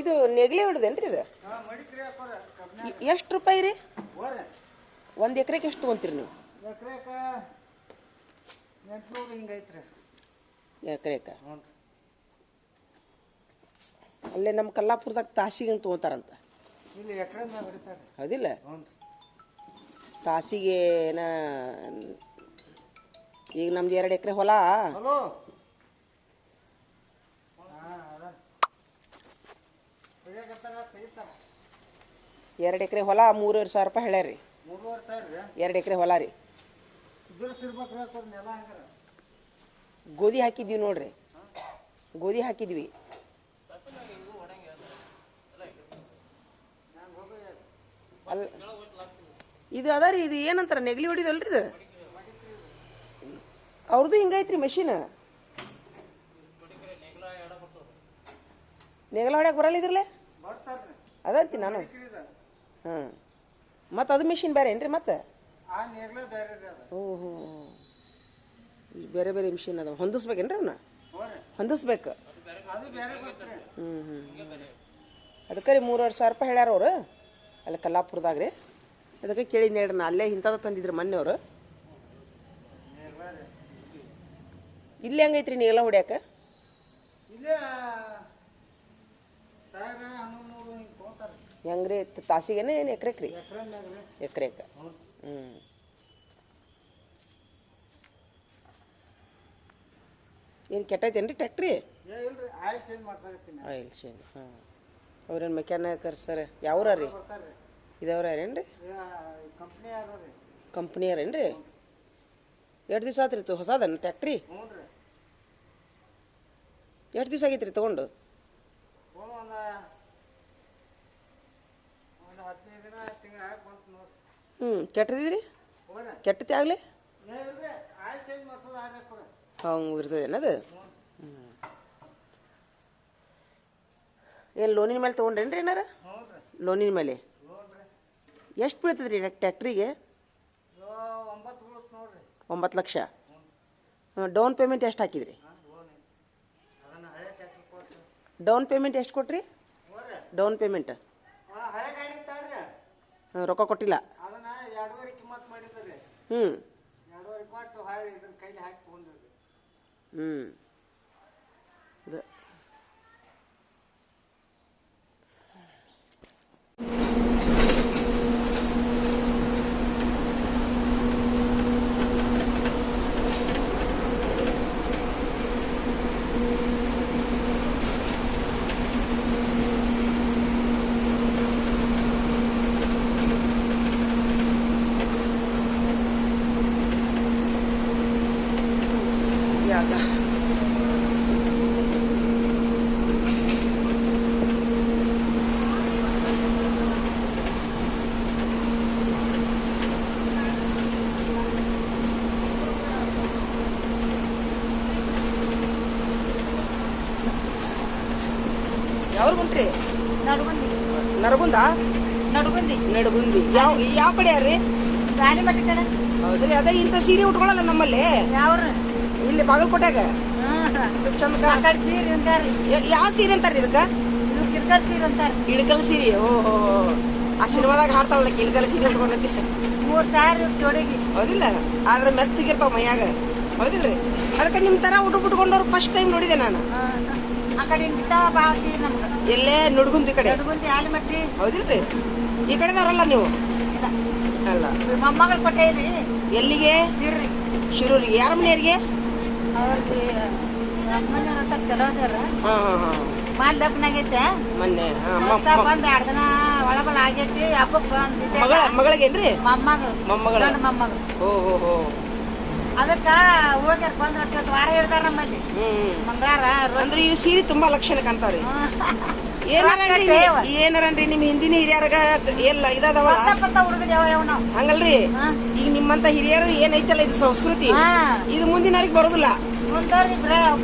ಇದು ನೆಗಲಿ ಹೊಡೆದೇನ್ರಿ ಇದು ಎಷ್ಟು ರೂಪಾಯಿ ರೀ? 1 ಎಕರೆಗೆ ಎಷ್ಟು ತೊಗೊಂತೀರಿ ನೀವು? ಎಕರೆಕ ಅಲ್ಲೇ ನಮ್ಮ ಕಲ್ಲಾಪುರದಾಗ ತಾಸಿಗೆ ಅಂತ ತೊಗೋತಾರಂತ. ಹೌದಿಲ್ಲ? ತಾಸಿಗೆ ಈಗ ನಮ್ದು 2 ಎಕರೆ ಹೊಲ. 2 ಎಕರೆ ಹೊಲ 3,500 ರೂಪಾಯಿ ಹೇಳ್ಯಾರಿ. 2 ಎಕರೆ ಹೊಲ ರೀ. ಗೋಧಿ ಹಾಕಿದ್ವಿ ನೋಡ್ರಿ, ಗೋಧಿ ಹಾಕಿದ್ವಿ. ಅಲ್ಲ ಇದು ಅದ ರೀ, ಇದು ಏನಂತಾರ ನೆಗಲಿ ಹೊಡಿದಲ್ರಿ ಇದು. ಅವ್ರದ್ದು ಹಿಂಗೈತ್ರಿ ಮಷೀನ್. ನೆಗಲ ಹೊಡ್ಯಾಕ ಬರಲ್ಲ ಇದ್ರಲ್ಲೇ ಅದಂತಿ ನಾನು. ಹಾಂ, ಮತ್ತು ಅದು ಮಿಷಿನ್ ಬೇರೆ ಏನ್ರಿ? ಮತ್ತೆ ಓಹೋ, ಬೇರೆ ಬೇರೆ ಮಿಷಿನ್ ಅದಾವ. ಹೊಂದಿಸ್ಬೇಕೇನ್ರಿ ಅವನ್ನ? ಹೊಂದಿಸ್ಬೇಕು. ಅದಕ್ಕೆ ರೀ 3,500 ರೂಪಾಯಿ ಹೇಳ್ಯಾರ ಅವ್ರು ಅಲ್ಲಿ ಕಲ್ಲಾಪುರದಾಗ ರೀ. ಅದಕ್ಕೆ ಕೇಳಿದ್ನಿ ಹೇಳ್ರಿ, ನಾ ಅಲ್ಲೇ ಇಂಥದ್ದು ತಂದಿದ್ರು ಮೊನ್ನೆ ಅವರು. ಇಲ್ಲಿ ಹೆಂಗೈತ್ರಿ ನೀವೆಲ್ಲ ಹೊಡ್ಯಾಕ? ಹೆಂಗ್ರಿ ತಾಸಿಗೇನೆ ಏನು ಎಕರೆಕ್ ರೀ? ಎಕರೆಕ. ಏನು ಕೆಟ್ಟೈತೇನ್ರಿ ಟ್ಯಾಕ್ಟ್ರಿ? Oil change. ಹಾಂ, ಅವ್ರೇನು ಮೆಕ್ಯಾನಿಕರ್ ಸರ್? ಯಾವ್ರ ರೀ? ಇದವ್ರ ಯಾರೇನ್ರಿ? ಕಂಪ್ನಿಯರೇನ್ರಿ? ಎಷ್ಟು ದಿವಸ ಆತ್ರಿ ಹೊಸದನ್ನ ಟ್ಯಾಕ್ಟ್ರಿ? ಎಷ್ಟು ದಿವಸ ಆಗೈತ್ರಿ ತೊಗೊಂಡು? ಕೆಟ್ಟದಿದ್ರಿ? ಕೆಟ್ಟತಿ ಆಗಲಿ ಹಂಗೆ ಇರ್ತದೇನದು? ಏನು ಲೋನಿನ ಮೇಲೆ ತೊಗೊಂಡ್ರೇನ್ರಿ ಏನಾರ? ಲೋನಿನ ಮೇಲೆ ಎಷ್ಟು ಬೀಳ್ತದ್ರಿ ಟ್ಯಾಕ್ಟ್ರಿಗೆ? 9 ಲಕ್ಷ. ಡೌನ್ ಪೇಮೆಂಟ್ ಎಷ್ಟು ಹಾಕಿದ್ರಿ? ಡೌನ್ ಪೇಮೆಂಟ್ ಎಷ್ಟು ಕೊಟ್ರಿ? ಡೌನ್ ಪೇಮೆಂಟ್ ರೊಕ್ಕ ಕೊಟ್ಟಿಲ್ಲ. ಹ್ಞೂ ಇದು ಯಾವ್ರು ಬಂತ್ರಿ? ನರಗುಂದ. ನಡಗುಂದಿ ಯಾವ ಕಡೆ ಯಾರ್ರಿ? ರಾಣಿಮಠ ಕಡೆ. ಹೌದ್ರಿ, ಅದೇ ಇಂಥ ಸೀರೆ ಉಟ್ಕೊಳಲ್ಲ ನಮ್ಮಲ್ಲಿ. ಯಾವ್ರು? ಇಲ್ಲಿ ಬಾಗಲಕೋಟೆಗ ಚಂದ ಸೀರೆ ಅಂತಾರಿ. ಯಾವ ಸೀರೆ ಅಂತಾರ ಇದಕ್ಕ? ಇಳಕಲ್ ಸೀರೆ ಅಂತಾರ. ಇಳಕಲ್ ಸೀರೆ. ಓಹೋ, ಆ ಸಿನಿಮಾದಾಗ ಹಾಡ್ತಾಳಲ್ಲ ಇಳಕಲ್ ಸೀರೆ ಉಟ್ಕೊಂಡೈತಿ. 3,000 ಜೋಡಿಗೆ. ಹೌದಿಲ್ಲ? ಆದ್ರೆ ಮೆತ್ತಗಿರ್ತಾವ ಮೈಯಾಗ. ಹೌದಿಲ್ರಿ? ಅದಕ್ಕೆ ನಿಮ್ ತರ ಉಟ್ಕೊಂಡವ್ರು ಫಸ್ಟ್ ಟೈಮ್ ನೋಡಿದೆ ನಾನು. ಆ ಕಡೆ ಭಾಳ ಸೀರೆ ನಮ್ಗೆ. ಎಲ್ಲೇ? ನಡುಗುಂದಿ ಕಡೆ. ನಡುಗುಂದಿ ಆಲಿಮಟ್ಟಿ. ಹೌದಿಲ್ರಿ? ಈ ಕಡೆದವ್ರಲ್ಲ ನೀವು? ಅಲ್ಲ, ಮೊಮ್ಮಗಳು ಕೊಟ್ಟೇರಿ. ಎಲ್ಲಿಗೆ? ಸೀರೆ ಶಿರೂರಿಗೆ. ಯಾರ ಮನೆಯವ್ರಿಗೆ? ಅವ್ರಿಗೆ ನಮ್ಮನೆ ಚಲೋ ಅದಾರ. ಮಾಲ್ ದಪ್ಪನ ಆಗೈತೆ ಮೊನ್ನೆ. ಬಂದ್ 2 ದಿನ ಒಳಗೊಳ ಆಗೈತಿ. ಹಬ್ಬಕ್ಕೆ ಮಗಳಿಗೇನ್ರಿ? ಮೊಮ್ಮಗಳು. ಓಹೋ, ಅದಕ್ಕ ಹೋಗ್ಯಾರ ಬಂದ್ರ ವಾರ ಹೇಳ್ತಾರ ನಮ್ಮಲ್ಲಿ. ಮಂಗಳಾರ ಅಂದ್ರೆ ಈ ಸೀರೆ ತುಂಬಾ ಲಕ್ಷಣ ಕಾಣ್ತಾವ್ರಿ. ಏನಾರನ್ರಿ ನಿಮ್ ಹಿಂದಿನ ಹಿರಿಯರಾಗ ಎಲ್ಲ ಇದಾದವ ಹುಡುಗರು ಯಾವ ನಾವು ಹಂಗಲ್ರಿ? ಈಗ ನಿಮ್ಮಂತ ಹಿರಿಯರು ಏನೈತಲ್ಲ ಇದು ಸಂಸ್ಕೃತಿ, ಇದು ಮುಂದಿನವ್ರಿಗೆ ಬರೋದಿಲ್ಲ. ಮುಂದವ್ರಿ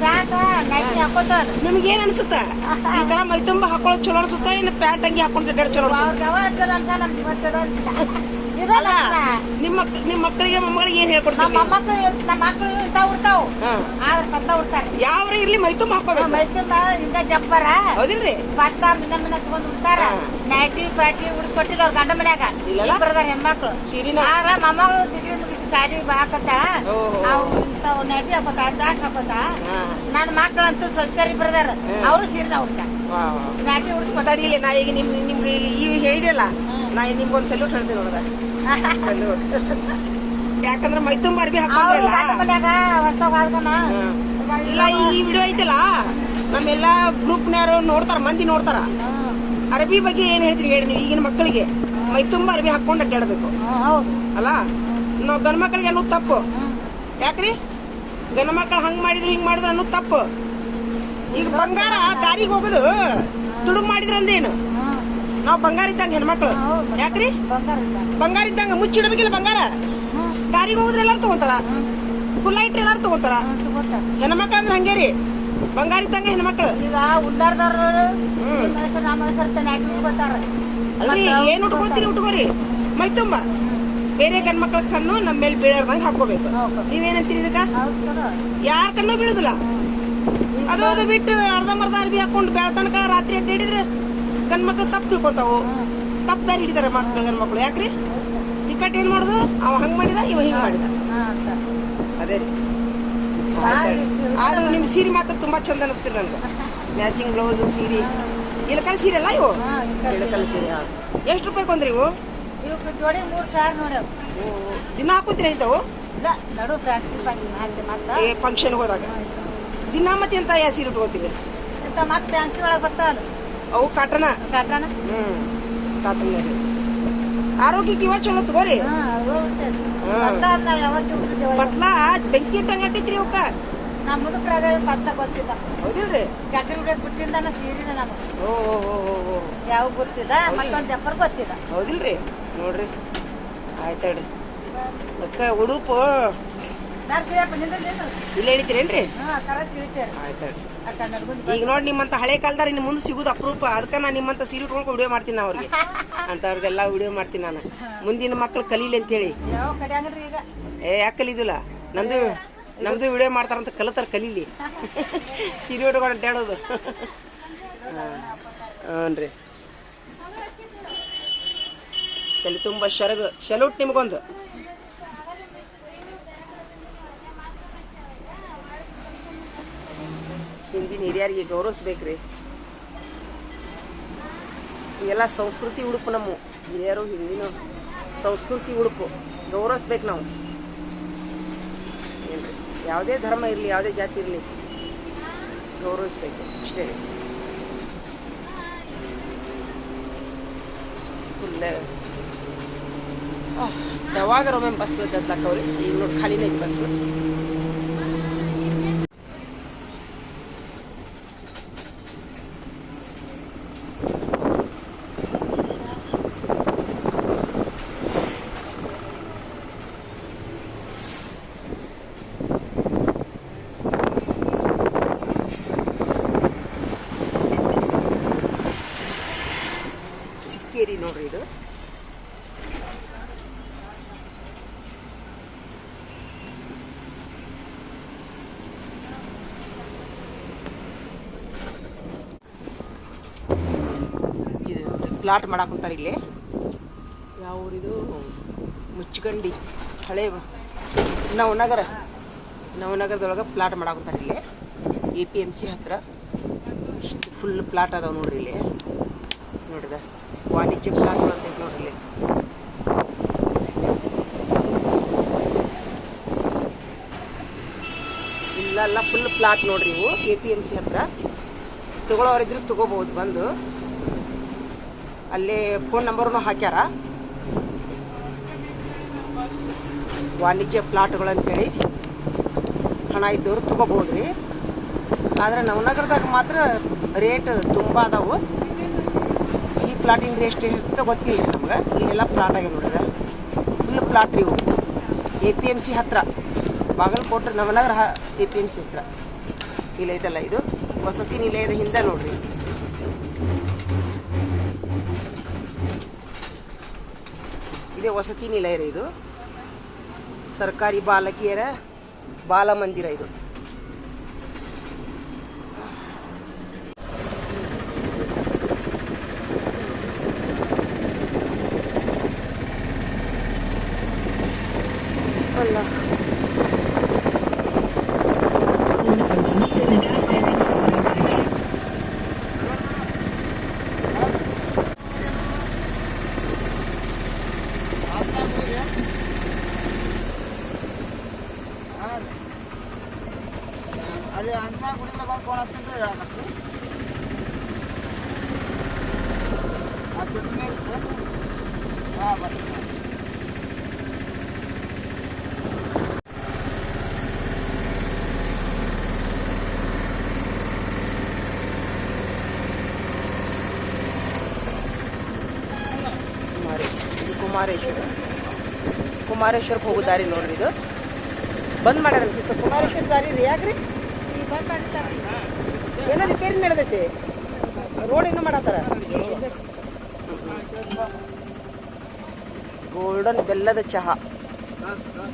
ಪ್ಯಾಂಟ್ ನೈಟಿ ಹಾಕೋತಾರ ನಿಮ್ಗೇನ್ ಅನ್ಸುತ್ತ ಈ ತರ ಮೈ ತುಂಬಾ ಹಾಕೊಳ್ಳೋದು ಚಲೋ ಅನ್ಸುತ್ತ ಇನ್ನು ಪ್ಯಾಂಟ್ ಅಂಗಿ ಹಾಕೊಂಡು ಅಡ್ಡಾಡೋದು ಚಲೋ ಅನ್ಸುತ್ತ? ಅವ್ರಿಗೆ ಯಾವ ಚಲೋ ಅನ್ಸ ನಮ್ಗೆ ಇವತ್ತು ಚಲೋ ಅನ್ಸ ಇದಲ್ಲ ನಿಮ್ಮ ಮಕ್ಕಳಿಗೆ ಮೊಮ್ಮಗಳಿಗೆ ಏನ್ ಹೇಳ್ಕೊಡ್ತೀವಿ? ನಮ್ಮ ಮಕ್ಕಳು ಇಂತ ಉಡ್ತಾವ್ ಆದ್ರ ಪತ್ತ ಉಡ್ತಾರೆ. ಯಾವ್ರ ಇರ್ಲಿ ಮೈ ತುಂಬ ಹಾಕೋಬೇಕು. ಮೈ ತುಂಬ ಹಿಂಗ ಜಪ್ಪರ ಹೌದಿಲ್ರಿ? ಪತ್ತ ಮಿನ್ನ ತಗೊಂಡ್ ಉಡ್ತಾರ. ನೈಟಿ ಪ್ಯಾಟಿ ಉಡ್ಸ್ಕೊಟ್ಟಿಲ್ಲ ಅವ್ರ ಗಂಡ ಮನ್ಯಾಗ ಬರದಾರ ಹೆಣ್ಮಕ್ಳು ಸೀರಿನ ಆದ್ರ ಮೊಮ್ಮಗಳು ಡಿಗ್ರಿ ಮುಗಿಸಿ ಸಾರಿ ಹಾಕತ್ತಾಳ. ಅವ್ ಇಂತಾವ್ ನೈಟಿ ಹಾಕೋತಾಳ, ಪ್ಯಾಂಟ್ ಹಾಕೋತಾಳ. ನನ್ನ ಮಕ್ಕಳಂತೂ ಸ್ವಚ್ಛರಿ ಬರದಾರ, ಅವ್ರು ಸೀರಿನ ಉಡ್ತಾರ. ನೈಟಿ ಉಡ್ಸ್ಕೊಟ್ಟಾಡಿಲ್ಲ. ನಾ ಈಗ ನಿಮ್ಗೆ ಈಗ ಹೇಳಿದ್ರಲ್ಲ, ನಾ ನಿಮ್ಗೊಂದ್ ಸಲ್ಯೂಟ್ ಹೇಳ್ತೀನಿ ನೋಡದ. ಸಲ್ಯೂಟ್. ಯಾಕಂದ್ರೆ ಮೈ ತುಂಬ ಅರ್ಬಿ ಹಾಕೊಂಡ್ರಲ್ಲ ಮನ್ಯಾಗ ಹೊಸ್ತಾಗ ಹಾಕೋಣ. ಇಲ್ಲ ಈ ವಿಡಿಯೋ ಐತಲ್ಲ ನಮ್ಮೆಲ್ಲಾ ಗ್ರೂಪ್ನವ್ರು ನೋಡ್ತಾರ, ಮಂದಿ ನೋಡ್ತಾರ. ಅರಬಿ ಬಗ್ಗೆ ಏನ್ ಹೇಳ್ತೀರಿ ಹೇಳಿ ನೀವು? ಈಗಿನ ಮಕ್ಕಳಿಗೆ ಮೈ ತುಂಬಾ ಅರಬಿ ಹಾಕೊಂಡು ಅಡ್ಡಾಡ್ಬೇಕು ಅಲ್ಲ? ನಾವು ಗಂಡ ಮಕ್ಕಳಿಗೆ ಅನ್ನೋದು ತಪ್ಪು. ಯಾಕ್ರಿ ಗಂಡ ಮಕ್ಕಳು ಹಂಗ್ ಮಾಡಿದ್ರು ಹಿಂಗ್ ಮಾಡಿದ್ರು ಅನ್ನೋದು ತಪ್ಪು. ಈಗ ಬಂಗಾರ ದಾರಿಗೆ ಹೋಗುದು ತುಡುಗ್ ಮಾಡಿದ್ರ ಅಂದೇನು? ನಾವ್ ಬಂಗಾರ ಇದ್ದಂಗ ಹೆಣ್ಮಕ್ಳು. ಯಾಕ್ರಿ ಬಂಗಾರ ಇದ್ದಂಗ ಮುಚ್ಚಿಡ್ಬೇಕಿಲ್ಲ ಬಂಗಾರ. ದಾರಿಗೆ ಹೋಗುದ್ರ ಎಲ್ಲಾರು ತಗೋತಾರ, ಕುಲ್ಲ ಇಟ್ರೆ ಎಲ್ಲಾರು ತಗೋತಾರ. ಹೆಣ್ಮಕ್ಳು ಅಂದ್ರೆ ಹಂಗೇರಿ, ಬಂಗಾರ ಇದ್ದಂಗ ಹೆಣ್ಮಕ್ಳು. ಈಗ ಉಂಡಾರ್ದವ್ರು ನಮ್ಮ ಹೆಸರು ಅಲ್ರಿ ಏನ್ ಉಟ್ಕೋತೀರಿ ಉಟ್ಕೋರಿ ಮೈ ತುಂಬ. ಬೇರೆ ಗಂಡ್ ಮಕ್ಳ ಕಣ್ಣು ನಮ್ಮ ಮೇಲೆ ಬೀಳಾರ್ದಂಗ ಹಾಕೋಬೇಕು. ನೀವೇನಂತೀರಿ ಇದಕ್ಕ? ಯಾರ ಕಣ್ಣು ಬೀಳುದಿಲ್ಲ. ಅದು ಬಿಟ್ಟು ಅರ್ಧಂಬರ್ಧ ಅರ್ಬಿ ಹಾಕೊಂಡು ಬೆಳತನಕ ರಾತ್ರಿ ಅಡ್ಡಾಡಿದ್ರೆ ಗಂಡ್ ಮಕ್ಳು ತಪ್ಪು ತಿಳ್ಕೊತಾವು, ತಪ್ಪು ದಾರಿ ಹಿಡಿತಾರೆ ಮಕ್ಳು ಗಂಡ್ ಮಕ್ಳು. ಯಾಕ್ರಿ ಟಿಕೆಟ್ ಏನ್ ಮಾಡುದು? ಅವ ಹಂಗ್ ಮಾಡಿದ, ಇವ ಹಿಂಗ್ ಮಾಡಿದ. ಅದೇ ರೀ. ಆದ್ರೂ ನಿಮ್ ಸೀರೆ ಮಾತ್ರ ತುಂಬಾ ಚಂದ ಅನಿಸ್ತೀರಿ ನನ್ಗೆ. ಮ್ಯಾಚಿಂಗ್ ಬ್ಲೌಸ್ ಸೀರೆ, ಇಳಕಲ್ ಸೀರೆ ಅಲ್ಲ ಇವು? ಇಳಕಲ್ ಸೀರೆ. ಎಷ್ಟು ರೂಪಾಯಿ ಕೊಂದ್ರಿ ಇವು? ಇವಕ್ಕೆ ಜೋಡಿ 3,000 ನೋಡ್ಯಾವ. ದಿನ ಹಾಕೋತೀರ ಇಂಥವು? ಇಲ್ಲ, ನಡು ಫಂಕ್ಷನ್ ಹೋದಾಗ ದಿನ ಮತ್ತೆ ಎಂತ ಯಾ ಸೀರೆ ಉಟ್ಕೋತೀವಿ? ಇಂತ ಮತ್ತೆ ಫ್ಯಾನ್ಸಿ ಒಳಗೆ ಬರ್ತಾವ ಅವು ಕಾಟನ. ಕಾಟನ ಕಾಟನ್. ಆರೋಗ್ಯಕ್ಕೆ ಇವ ಚಲೋ ತಗೋರಿ. ಪತ್ಲಾ ಬೆಂಕಿ ಇಟ್ಟಂಗ ಆಕೈತ್ರಿ ಅವಕ್ಕ. ನಮ್ಮ ಮುದುಕ್ರ ಅದೇ ಪತ್ತ ಗೊತ್ತಿಲ್ಲ. ಹೌದಿಲ್ರಿ? ಚಕ್ರಿ ಹುಡಿಯೋದ್ ಬಿಟ್ಟಿಂದ ಸೀರಿನ ನಮಗೆ ಓ ಯಾವ ಗೊತ್ತಿಲ್ಲ, ಮತ್ತೊಂದ್ ಜಪ್ಪರ್ ಗೊತ್ತಿಲ್ಲ. ಹೌದಿಲ್ರಿ? ನೋಡ್ರಿ ಆಯ್ತಾಡ್ರಿ. ಅಕ್ಕ ಉಡುಪು ಇಲ್ಲೇ ಹಿಡಿತೀರೇನ್ರಿ? ಈಗ ನೋಡಿ ನಿಮ್ಮಂತ ಹಳೆ ಕಾಲದಾರ ಇನ್ನು ಮುಂದೆ ಸಿಗುದು ಅಪರೂಪ. ಅದಕ್ಕ ನಾ ನಿಮ್ಮಂತ ಸೀರೆ ಉಟ್ಕೊಂಡು ವಿಡಿಯೋ ಮಾಡ್ತೀನಿ ನಾ ಅವ್ರಿಗೆ. ಅಂತವ್ರಿಗೆಲ್ಲ ವಿಡಿಯೋ ಮಾಡ್ತೀನಿ ನಾನು, ಮುಂದಿನ ಮಕ್ಳು ಕಲೀಲಿ ಅಂತೇಳಿ. ಯಾಕೆ ಕಲೀದಿಲ್ಲ? ನಮ್ದು ವಿಡಿಯೋ ಮಾಡ್ತಾರಂತ ಕಲಿತಾರ, ಕಲೀಲಿ. ಸೀರೆ ಉಟ್ಕೊಂಡು ಅಡ್ಡಾಡೋದು. ಹ್ಞೂ ರೀ. ತಲೆ ತುಂಬ ಶಲೂಟ್ ನಿಮ್ಗೊಂದು. ಹಿಂದಿನ ಹಿರಿಯರಿಗೆ ಗೌರವಿಸ್ಬೇಕ್ರಿ. ಇವೆಲ್ಲ ಸಂಸ್ಕೃತಿ ಉಡುಪು. ನಮ್ಮ ಹಿರಿಯರು ಹಿಂದಿನ ಸಂಸ್ಕೃತಿ ಉಡುಪು ಗೌರವಿಸ್ಬೇಕು ನಾವು. ಏನ್ರಿ, ಯಾವುದೇ ಧರ್ಮ ಇರಲಿ, ಯಾವುದೇ ಜಾತಿ ಇರಲಿ, ಗೌರವಿಸ್ಬೇಕು ಅಷ್ಟೇ. ಫುಲ್ ಯಾವಾಗ ಒಮ್ಮೆ ಬಸ್ ಗದ್ಲಾಕವ್ರಿ. ಈಗ ನೋಡಿ ಖಾಲಿನೇ ಐತಿ ಬಸ್. ಸಿಕ್ಕೇರಿ ನೋಡ್ರಿ ಇದು. ಪ್ಲಾಟ್ ಮಾಡಾಕುಂತಾರೆ ಇಲ್ಲಿ. ಯಾವ ಊರಿದು? ಮುಚ್ಚಗಂಡಿ, ಹಳೆ ನವನಗರದೊಳಗೆ ಪ್ಲಾಟ್ ಮಾಡಾಕುಂತಾರೆ ಇಲ್ಲಿ. APMC ಹತ್ರ ಫುಲ್ ಪ್ಲಾಟ್ ಅದಾವ ನೋಡ್ರಿ ಇಲ್ಲಿ. ನೋಡಿದ ವಾಣಿಜ್ಯ ಪ್ಲಾಟ್ಗಳು ಅಂತ ನೋಡ್ರಿ ಇಲ್ಲಿ. ಇಲ್ಲೆಲ್ಲ ಫುಲ್ ಪ್ಲಾಟ್ ನೋಡ್ರಿ ಇವು. APMC ಹತ್ರ ತಗೊಳ್ಳೋರಿದ್ರು ತಗೋಬಹುದು ಬಂದು. ಅಲ್ಲೇ ಫೋನ್ ನಂಬರ್ನು ಹಾಕ್ಯಾರ. ವಾಣಿಜ್ಯ ಪ್ಲಾಟ್ಗಳು ಅಂತೇಳಿ ಹಣ ಇದ್ದವ್ರು ತಗೋಬಹುದ್ರಿ. ಆದರೆ ನವನಗರದಾಗ ಮಾತ್ರ ರೇಟ್ ತುಂಬ ಅದಾವು. ಈ ಪ್ಲಾಟಿನ ರೇಟ್ ಎಷ್ಟು ಗೊತ್ತಿಲ್ಲ ನಮ್ಗೆ. ಇಲ್ಲೆಲ್ಲ ಪ್ಲಾಟ್ ಆಗಿ ನೋಡಿದ್ರೆ ಫುಲ್ ಪ್ಲಾಟ್ ರೀ ಇವು. APMC ಹತ್ರ ಬಾಗಲಕೋಟೆ ನವನಗರ APMC ಹತ್ರ ಇಲ್ಲ ಐತಲ್ಲ, ಇದು ವಸತಿ ನಿಲಯದ ಹಿಂದೆ ನೋಡ್ರಿ. ಇದೇ ವಸತಿ ನಿಲಯ ರೀ, ಇದು ಸರ್ಕಾರಿ ಬಾಲಕಿಯರ ಬಾಲ ಮಂದಿರ ಇದು. ಅಲ್ಲ ಅಲ್ಲಿ ಅನ್ನ ಗುಡಿಗಳ ಬಂದು ಫೋನ್ ಹಚ್ಚಿದ್ರೆ ಹೇಳಕತ್ತಿ ಆ ಬಿಟ್ಟನೆ ಹಾಂ ಬರ್ತೀನಿ. ಇದು ಕುಮಾರೇಶ್ವರಕ್ಕೆ ಹೋಗೋ ದಾರಿ ನೋಡ್ರಿ. ಇದು ಬಂದ್ ಮಾಡ್ಯಾರ ಅನ್ಸುತ್ತೆ ಕುಮಾರೇಶ್ವರ ದಾರಿ ರೀ. ಯಾಕ್ರಿ ಏನೋ ರಿಪೇರಿ ನಡೆದೈತಿ, ರೋಡ್ ಇನ್ನೂ ಮಾಡತ್ತಾರ. ಗೋಲ್ಡನ್ ಬೆಲ್ಲದ ಚಹಾ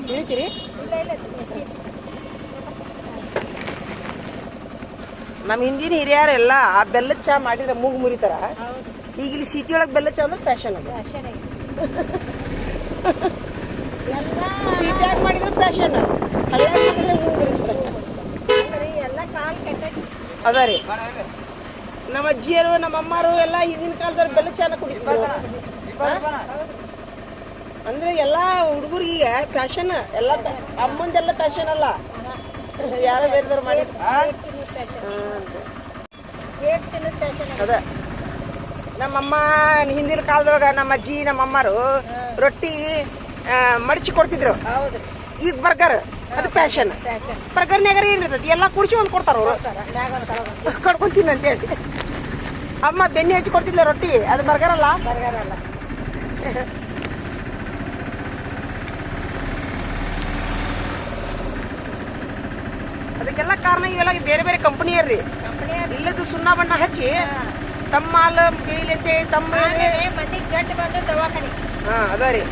ತಿಳಿತೀರಿ? ನಮ್ಮ ಹಿಂದಿನ ಹಿರಿಯರೆಲ್ಲ ಆ ಬೆಲ್ಲದ ಚಹಾ ಮಾಡಿದ್ರೆ ಮೂಗು ಮುರಿತಾರ. ಈಗ ಇಲ್ಲಿ ಸಿಟಿ ಒಳಗೆ ಬೆಲ್ಲದ ಚಹಾ ಅಂದ್ರೆ ಫ್ಯಾಷನ್ ಅದು. ಸಿಟಿಯಾಗಿ ಮಾಡಿದ್ರೆ ಫ್ಯಾಷನ್, ಅದ ರೀ. ನಮ್ಮ ಅಜ್ಜಿಯರು ನಮ್ಮ ಅಮ್ಮರು ಎಲ್ಲ ಹಿಂದಿನ ಕಾಲದವ್ರು ಬೆಲ್ಲ ಚಾನ ಕುಡಿದ್ರು. ಅಂದ್ರೆ ಎಲ್ಲಾ ಹುಡುಗರಿಗೆ ಫ್ಯಾಷನ್, ಎಲ್ಲ ಅಮ್ಮಂದೆಲ್ಲ ಫ್ಯಾಷನ್ ಅಲ್ಲ, ಯಾರೋ ಬೇರೆದವ್ರು ಮಾಡಿ ಅದ. ನಮ್ಮಮ್ಮ ಹಿಂದಿನ ಕಾಲದೊಳಗ ನಮ್ಮ ಅಜ್ಜಿ ನಮ್ಮ ಅಮ್ಮರು ರೊಟ್ಟಿ ಮಡಚಿ ಕೊಡ್ತಿದ್ರು. ಈಗ ಬರ್ಗರ್ ಅದು ಫ್ಯಾಷನ್. ಬರ್ಗರ್ನಾಗ ಏನಿರ್ತೈತಿ ಎಲ್ಲ ಕುಡಿಸಿ ಒಂದು ಕೊಡ್ತಾರ ಅವರು, ಕಡ್ಕೊಂತೀನಿ ಅಂತ ಹೇಳಿ. ಅಮ್ಮ ಬೆನ್ನಿ ಹಚ್ಚಿ ಕೊಡ್ತಿದ್ಲ ರೊಟ್ಟಿ, ಅದು ಬರ್ಗರ್ ಅಲ್ಲ. ಅದಕ್ಕೆಲ್ಲ ಕಾರಣ ಇವೆಲ್ಲ ಬೇರೆ ಬೇರೆ ಕಂಪನಿಯರ್ರಿ. ಇಲ್ಲದ ಸುಣ್ಣ ಬಣ್ಣ ಹಚ್ಚಿ ತಮ್ಮ ಮಾಲ್ ಬೇಲಿ ಅಂತೇಳಿ ತಮ್ಮ ಅದ ರೀ.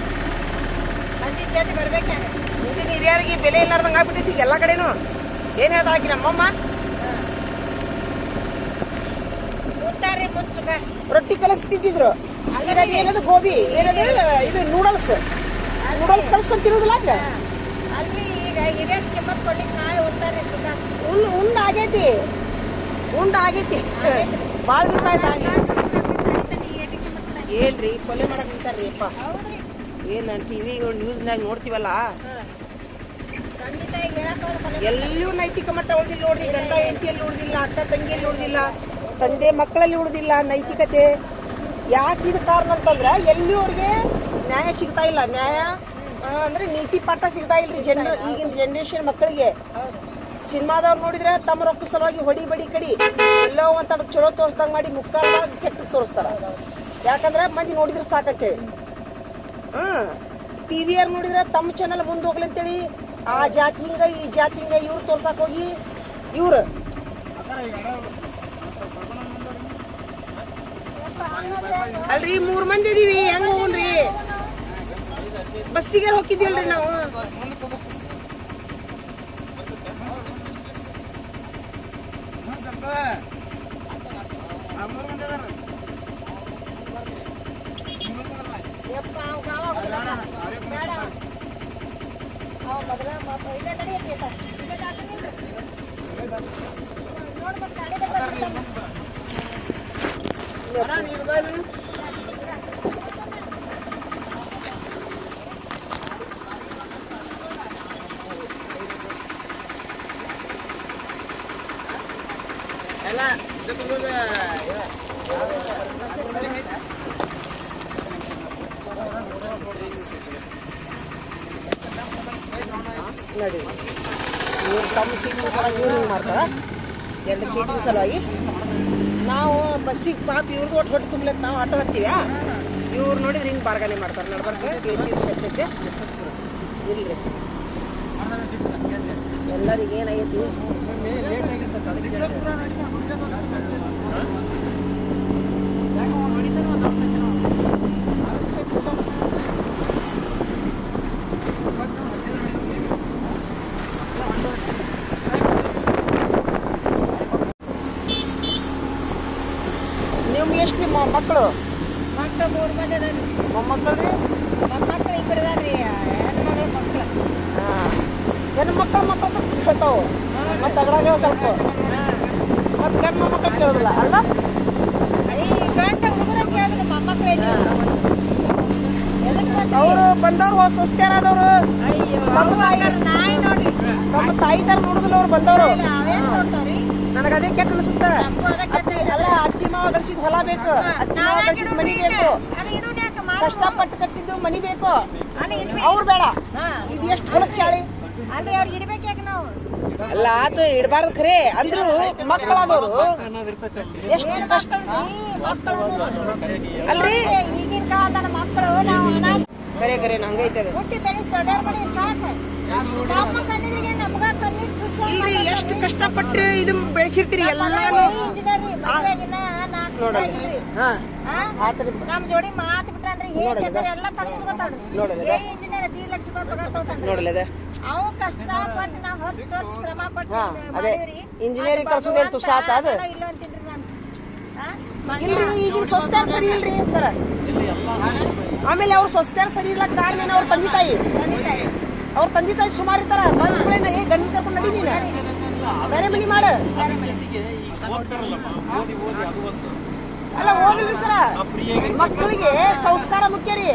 ಹಿಂದಿನ ಹಿರಿಯರಿಗೆ ಬೆಲೆ ಇಲ್ಲಾರ್ದಂಗ ಆಗ್ಬಿಟ್ಟೈತಿ ಈಗ ಎಲ್ಲ ಕಡೆನು. ಏನ್ ಹೇಳ್ತಾಕಿ ನಮ್ಮಮ್ಮ, ರೊಟ್ಟಿ ಕಲಸಿ ತಿಂತಿದ್ರು. ಈಗ ಏನದು ಗೋಬಿ, ಏನದು ಇದು ನೂಡಲ್ಸ್ ಕಲಸ್ಕೊಂಡು ತಿನ್ನೋದಿಲ್ಲ. ಉಂಡ ಆಗೈತಿ ಭಾಳ ದಿವಸ ಆಯ್ತು. ಏನ್ರಿ ಕೊಲೆ ಮಾಡಕ್ ನಿಂತಾರ್ರಿ ಅಪ್ಪ. ಏನ್ ಟಿವಿ ನ್ಯೂಸ್ನಾಗ ನೋಡ್ತೀವಲ್ಲ, ಎಲ್ಲೂ ನೈತಿಕ ಮಟ್ಟ ಉಳಿದಿಲ್ಲ ನೋಡ್ರಿ. ಗಂಡ ಹೆಂಡತಿಯಲ್ಲಿ ಉಳಿದಿಲ್ಲ, ಅಕ್ಕ ತಂಗಿಯಲ್ಲಿ ಉಳಿದಿಲ್ಲ, ತಂದೆ ಮಕ್ಕಳಲ್ಲಿ ಉಳಿದಿಲ್ಲ ನೈತಿಕತೆ. ಯಾಕೆ ಇದು ಕಾರಣ ಅಂತಂದ್ರೆ ಎಲ್ಲಿ ಅವ್ರಿಗೆ ನ್ಯಾಯ ಸಿಗ್ತಾ ಇಲ್ಲ. ನ್ಯಾಯ ಅಂದ್ರೆ ನೀತಿ ಪಾಠ ಸಿಗ್ತಾ ಇಲ್ರಿ ಈಗಿನ ಜನರೇಷನ್ ಮಕ್ಕಳಿಗೆ. ಸಿನಿಮಾದವ್ರು ನೋಡಿದ್ರೆ ತಮ್ಮ ರೊಕ್ಕ ಸಲುವಾಗಿ ಹೊಡಿ ಬಡಿ ಕಡಿ ಎಲ್ಲೋ ಒಂದ್ ಚಲೋ ತೋರಿಸ್ದಂಗ ಮಾಡಿ ಮುಕ್ಕಾಲ್ದಾಗ ಕೆಟ್ಟ ತೋರಿಸ್ತಾರ. ಯಾಕಂದ್ರೆ ಮಂದಿ ನೋಡಿದ್ರೆ ಸಾಕಂತೇಳಿ. ಟಿವಿಯರ್ ನೋಡಿದ್ರೆ ತಮ್ಮ ಚಾನಲ್ ಮುಂದೆ ಹೋಗ್ಲಿ ಅಂತೇಳಿ ಆ ಜಾತಿ ಹಿಂಗ ಈ ಜಾತಿ ಹಿಂಗ ಇವ್ರು ತೋರ್ಸಾಕ್ ಹೋಗಿ ಇವ್ರು ಅಲ್ರಿ 3 ಮಂದಿ ಇದೀವಿ, ಹೆಂಗ ಹೋಗ್ರಿ? ಬಸ್ಸಿಗೆ ಹೋಗಿದ್ವಲ್ರಿ ನಾವು. ನೋಡಿ ಇವ್ರು ತಮ್ಮ ಸೀಟಿನ ಸಲುವಾಗಿ ಇವ್ರು ಹಿಂಗೆ ಮಾಡ್ತಾರ. 2 ಸೀಟಿನ ಸಲುವಾಗಿ ನಾವು ಬಸ್ಸಿಗೆ ಪಾಪ ಇವ್ರದ್ದು ಒಟ್ಟು ಹೊಟ್ಟೆ ತುಂಬಲಕ್ಕೆ ನಾವು ಆಟೋ ಹತ್ತೀವಿ. ಇವ್ರು ನೋಡಿದ್ರೆ ಹಿಂಗೆ ಬಾರ್ಗಾನೆ ಮಾಡ್ತಾರೆ. ನಡ್ಬರ್ಕ ಸೀಟ್ ಸೆಟ್ಟೈತೆ ಇಲ್ರಿ. ಎಲ್ಲರಿಗೆ ಏನಾಗೈತಿ ನಿಮ್ಗೆ ಎಷ್ಟು ಮಕ್ಕಳು ಮಕ್ಕಳು 3 ಮಂದಿ ಅದಾರಿ. ಮೊಮ್ಮಕ್ಕಳು ರೀ ಮೊಮ್ಮಕ್ಕಳು ಇಬ್ಬರು ಅದಾರಿ, ಹೆಣ್ಮಗಳ ಮಕ್ಕಳು. ಹೆಣ್ಣು ಮಕ್ಕಳು ಸ್ವಲ್ಪ ಕೇಳ್ತಾವು ಮತ್ತೆ ಅದ್ರಾಗ ಸ್ವಲ್ಪ ಮತ್ತೆ ಗಂಡು ಮೊಮ್ಮಕ್ಕಳು ಕೇಳೋದಿಲ್ಲ ಅಲ್ಲ ಈ ಗಂಡ ಹುಡುಗರ ಕೇಳಿದ್ರೆ ಮೊಮ್ಮಕ್ಕಳು ಎಲ್ಲಿ? ಎದಕ್ ಬಂದ್ರಿ? ಅವರು ಬಂದವ್ರು ಸ್ವಸ್ಥರಾದವ್ರು ಅಯ್ಯೋ, ನಮ್ಮ ತಾಯಿ ನಾಯಿ ನೋಡಿ ನಮ್ಮ ತಾಯಿ ತರ ನೋಡುದಿಲ್ಲ ಅವ್ರು ಬಂದವರು ಅವೇನ್ ನೋಡ್ತಾವ್ರಿ? ನನಗೆ ಅದೇ ಕೆಟ್ಟ ಅನಿಸುತ್ತೆ ನಮಗೂ ಅದೇ ಕೆಟ್ಟ ಅಲ್ಲ ಅತ್ತಿ ಮಾವ ಗಳಿಸಿದ ಹೊಲ ಬೇಕು ಅತ್ತಿ ಮಾವ ಗಳಿಸಿದ ಮನಿ ಬೇಕು ಕಷ್ಟಪಟ್ಟು ಕಟ್ಟಿದ್ದು ಮನಿ ಬೇಕು ಅವ್ರು ಬೇಡ ಇದು ಎಷ್ಟು ಹೊಲಸ್ ಚಾಳಿ ಅಂದ್ರೆ ಅವ್ರಿಗೆ ಇಡ್ಬೇಕು ನಾವು. ಅಲ್ಲ ಆತು ಇಡಬಾರ್ದು ಖರೆ ಅಂದ್ರು ಮಕ್ಕಳಾದವ್ರು ಎಷ್ಟು ಕಷ್ಟ ಅಲ್ರಿ ಈಗಿನ ಕಾಲದ ಮಕ್ಕಳು ನಾವು ಕರೆ ಕರೆ ಹಂಗೈತೆ ಅದು ಹುಟ್ಟಿ ಬೆಳೆಸಿ ದೊಡ್ಡವ್ರ ಬಳಿ ಸಾಕು. ನಮ್ಮ ಕಣ್ಣಿಗೆ ನಮ್ಗ ಕಣ್ಣಿಗೆ ಇಲ್ರಿ ಎಷ್ಟು ಕಷ್ಟಪಟ್ಟು ಇದು ಬೆಳೆಸಿರ್ತೀರಿ ಎಲ್ಲಾನು ನೋಡಲ್ಲ ಹಾ ಆತರದ ನಮ್ ಜೋಡಿ ಮಾತು ಬಿಟ್ಟಾನ್ರಿ ಎಲ್ಲ ಕಣ್ಣಿಗೆ ಗೊತ್ತಾಡ್ರಿ. ಇಂಜಿನಿಯರ್ 3 ಲಕ್ಷ ರೂಪಾಯಿ ಪಗಾರ ತಗೋತಾನ್ರಿ. ನೋಡಲ್ಲ ಅದ ಅವು ಕಷ್ಟಪಟ್ಟು ನಾವು 10 ವರ್ಷ ಶ್ರಮ ಪಟ್ಟು ಅದೇ ಇಂಜಿನಿಯರಿಂಗ್ ಕಲ್ಸೋದೇನು ತುಸ ಆತ ಅದು ಇಲ್ಲ ಅಂತೀನ್ರಿ ನಾನು. ಇಲ್ರಿ ಈಗಿನ ಸ್ವಸ್ಥ್ಯಾರ ಸರಿ ಇಲ್ರಿ ಸರ್ ಆಮೇಲೆ ಅವ್ರ ಸ್ವಸ್ಥ್ಯಾರ ಸರಿ ಇಲ್ಲ ಕಾರಣ ಏನು ಅವ್ರ ತಂದೆ ತಾಯಿ ಅವ್ರ ತಂದೆ ತಾಯಿ ಸುಮಾರು ಇರ್ತಾರ ಬಂದ್ಗಳೇನ ಗಂಡ ಕರ್ಕೊಂಡು ನಡಿ ನೀನ ಬೇರೆ ಮನಿ ಮಾಡ ಅಲ್ಲ ಓದಿಲ್ರಿ ಸರ ಮಕ್ಕಳಿಗೆ ಸಂಸ್ಕಾರ ಮುಖ್ಯ ರೀ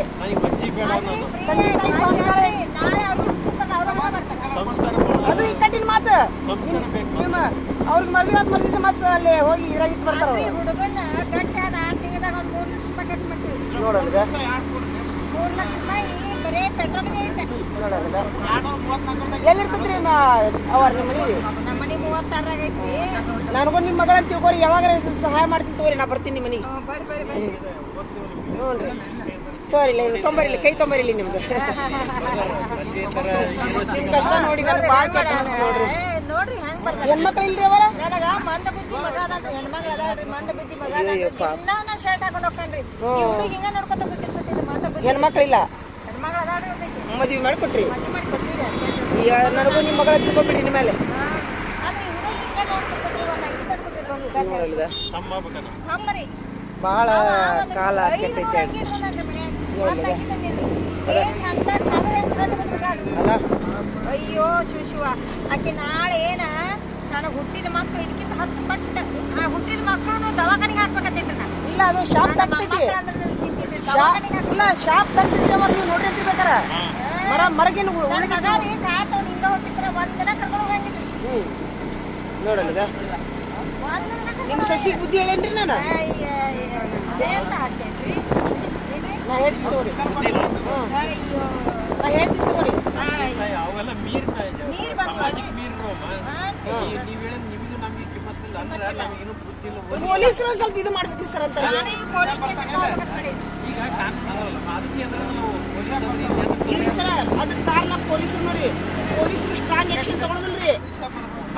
ತಂದೆ ತಾಯಿ ಸಂಸ್ಕಾರ ನಾಳೆ ಅವ್ರಿಗೆ ಅದು ಈ ಕಟ್ಟಿನ ಮಾತು ನಿಮ್ಮ ಅವ್ರಿಗೆ ಮದ್ವೆ ಮಾತು ಅಲ್ಲಿ ಹೋಗಿ ಇರಾಗಿ ಇಟ್ಟು ಬರ್ತಾರ ಹುಡುಗನ ಗಂಟ 4 ತಿಂಗಳದಾಗ ಒಂದು 3 ಲಕ್ಷ ರೂಪಾಯಿ ಖರ್ಚು ಮಾಡ್ತೀವಿ. ನೋಡಲ್ದ 3 ಲಕ್ಷ ರೂಪಾಯಿ ಬರೇ ಪೆಟ್ರೋಲ್ಗೆ ಇಟ್ಟೆ. ನೋಡಲ್ದ ಎಲ್ಲಿರ್ತದ್ರಿ ಅವ್ರ ನಿಮ್ಮ ಮನೇಲಿ ನಮ್ಮ ಮನೆ 36 ಆಗೈತಿ. ನನಗೂ ನಿಮ್ಮ ಮಗಳಂತ ತಿಳ್ಕೊರಿ ಯಾವಾಗ ಸಹಾಯ ಮಾಡ್ತೀನಿ ತಗೋರಿ ನಾ ಬರ್ತೀನಿ ನಿಮ್ಮ ಮನೆಗೆ ಬರ್ರಿ ನೋಡ್ರಿ ತೋರಿಲ್ಲ ತೊಂಬರಿಲ್ಲ ಕೈ ತೊಂಬರಿಲ್ಲ ನಿಮ್ದು ನಿಮ್ ಕಷ್ಟ ನೋಡಿ ನನಗೆ ಭಾಳ ಕೆಟ್ಟ ಅನಿಸ್ತು ನೋಡ್ರಿ ನೋಡ್ರಿ ಹೆಂಗ್ ಬರ್ತಾರೆ. ಹೆಣ್ಮಕ್ಳು ಇಲ್ರಿ ಅವರ ನನಗ ಮಂದ ಬುದ್ಧಿ ಮಗ ಹೆಣ್ಮಗ್ಳು ಅದಾಳ್ರಿ, ಮಂದ ಬುದ್ಧಿ ಮಗ ಇನ್ನ ಶರ್ಟ್ ಹಾಕೊಂಡು ಹೋಗ್ತಾನ್ರಿ. ಹುಡುಗಿ ಹಿಂಗ ನೋಡ್ಕೊತ ಬಿಟ್ಟಿರ್ತೀನಿ ಮಂದ ಬುದ್ಧಿ. ಹೆಣ್ಮಕ್ಳು ಇಲ್ಲ ಹೆಣ್ಮಗ್ಳು ಅದಾಳ್ರಿ ಒಬ್ಬಾಕಿ. ಮದ್ವೆ ಮಾಡಿಕೊಟ್ರಿ ಮದ್ವೆ ಮಾಡಿ ಕೊಡ್ತೀರಿ. ಈಗ ನನಗೂ ನಿಮ್ಮ ಮಗಳ ತಿಳ್ಕೊಬಿಡ್ರಿ ನಿಮ್ಮ ಮೇಲೆ ಆದ್ರೆ ಹುಡುಗಿ ಹಿಂಗ ನೋಡ್ಕೊತೀವಿ ಒಂದು ಅಂಗಿ ತಂದ್ಬಿಟ್ಟಿರ್ಬೋದು ನೋಡಲ್ದ ಹಂಗ್ರಿ. ಬಹಳ ಕಾಲ ಕೆಟ್ಟೈತೆ ಅಲ್ಲ ಅಯ್ಯೋ ಶಿವ ಆಕೆ ನಾಳೆ ಏನ ನನಗೆ ಹುಟ್ಟಿದ ಮಕ್ಕಳು ಇದಕ್ಕಿಂತ 10 ಪಟ್ಟು ಆ ಹುಟ್ಟಿದ ಮಕ್ಕಳು ದವಾಖಾನಿಗೆ ಹಾಕ್ಬೇಕಂತೈತ್ರಿ ನಾನು. ಇಲ್ಲ ಅದು ಶಾಪ್ ತಗ್ತೈತಿ ಇಲ್ಲ ಶಾಪ್ ತಗ್ತೈತಿ ಅವ್ರು ನೀವು ನೋಡ್ರಿ ಅಂತಿರ್ಬೇಕಾರ ಮರಗಿನ ಮಗಾರಿ ಕಾಟ ಹಿಂಗ ಹೋಗ್ತಿದ್ರೆ ಒಂದಿನ ಕರ್ಕೊಂಡು ಹೋಗಂಗಿದ್ರಿ. ನೋಡಲ್ದ ನಿಮ್ ಸಸಿ ಬುದ್ಧಿ ಹೇಳೇನ್ರಿ ನಾನು ಅಂತ ಹಾಕ್ತೇನ್ರಿ. ನಾ ಹೇಳ್ತೀನಿ ತಗೋರಿ ಅಯ್ಯೋ ನಾ ಹೇಳ್ತೀನಿ ತಗೋರಿ ನೀರ್ ಬಂದು ಪೊಲೀಸರು ಸ್ವಲ್ಪ ಇದು ಮಾಡ್ಬೇಕ್ರಿ ಸರ್ ಅಂತ ಪೊಲೀಸ್ ಸ್ಟೇಷನ್ ಹೋಗ್ಬೇಕಂತ ಇಲ್ರಿ ಸರ ಅದಕ್ಕೆ ಕಾರಣ ಪೊಲೀಸರು ರೀ ಪೊಲೀಸರು ಸ್ಟ್ರಾಂಗ್ ಆಕ್ಷನ್ ತಗೊಳೋದಿಲ್ರಿ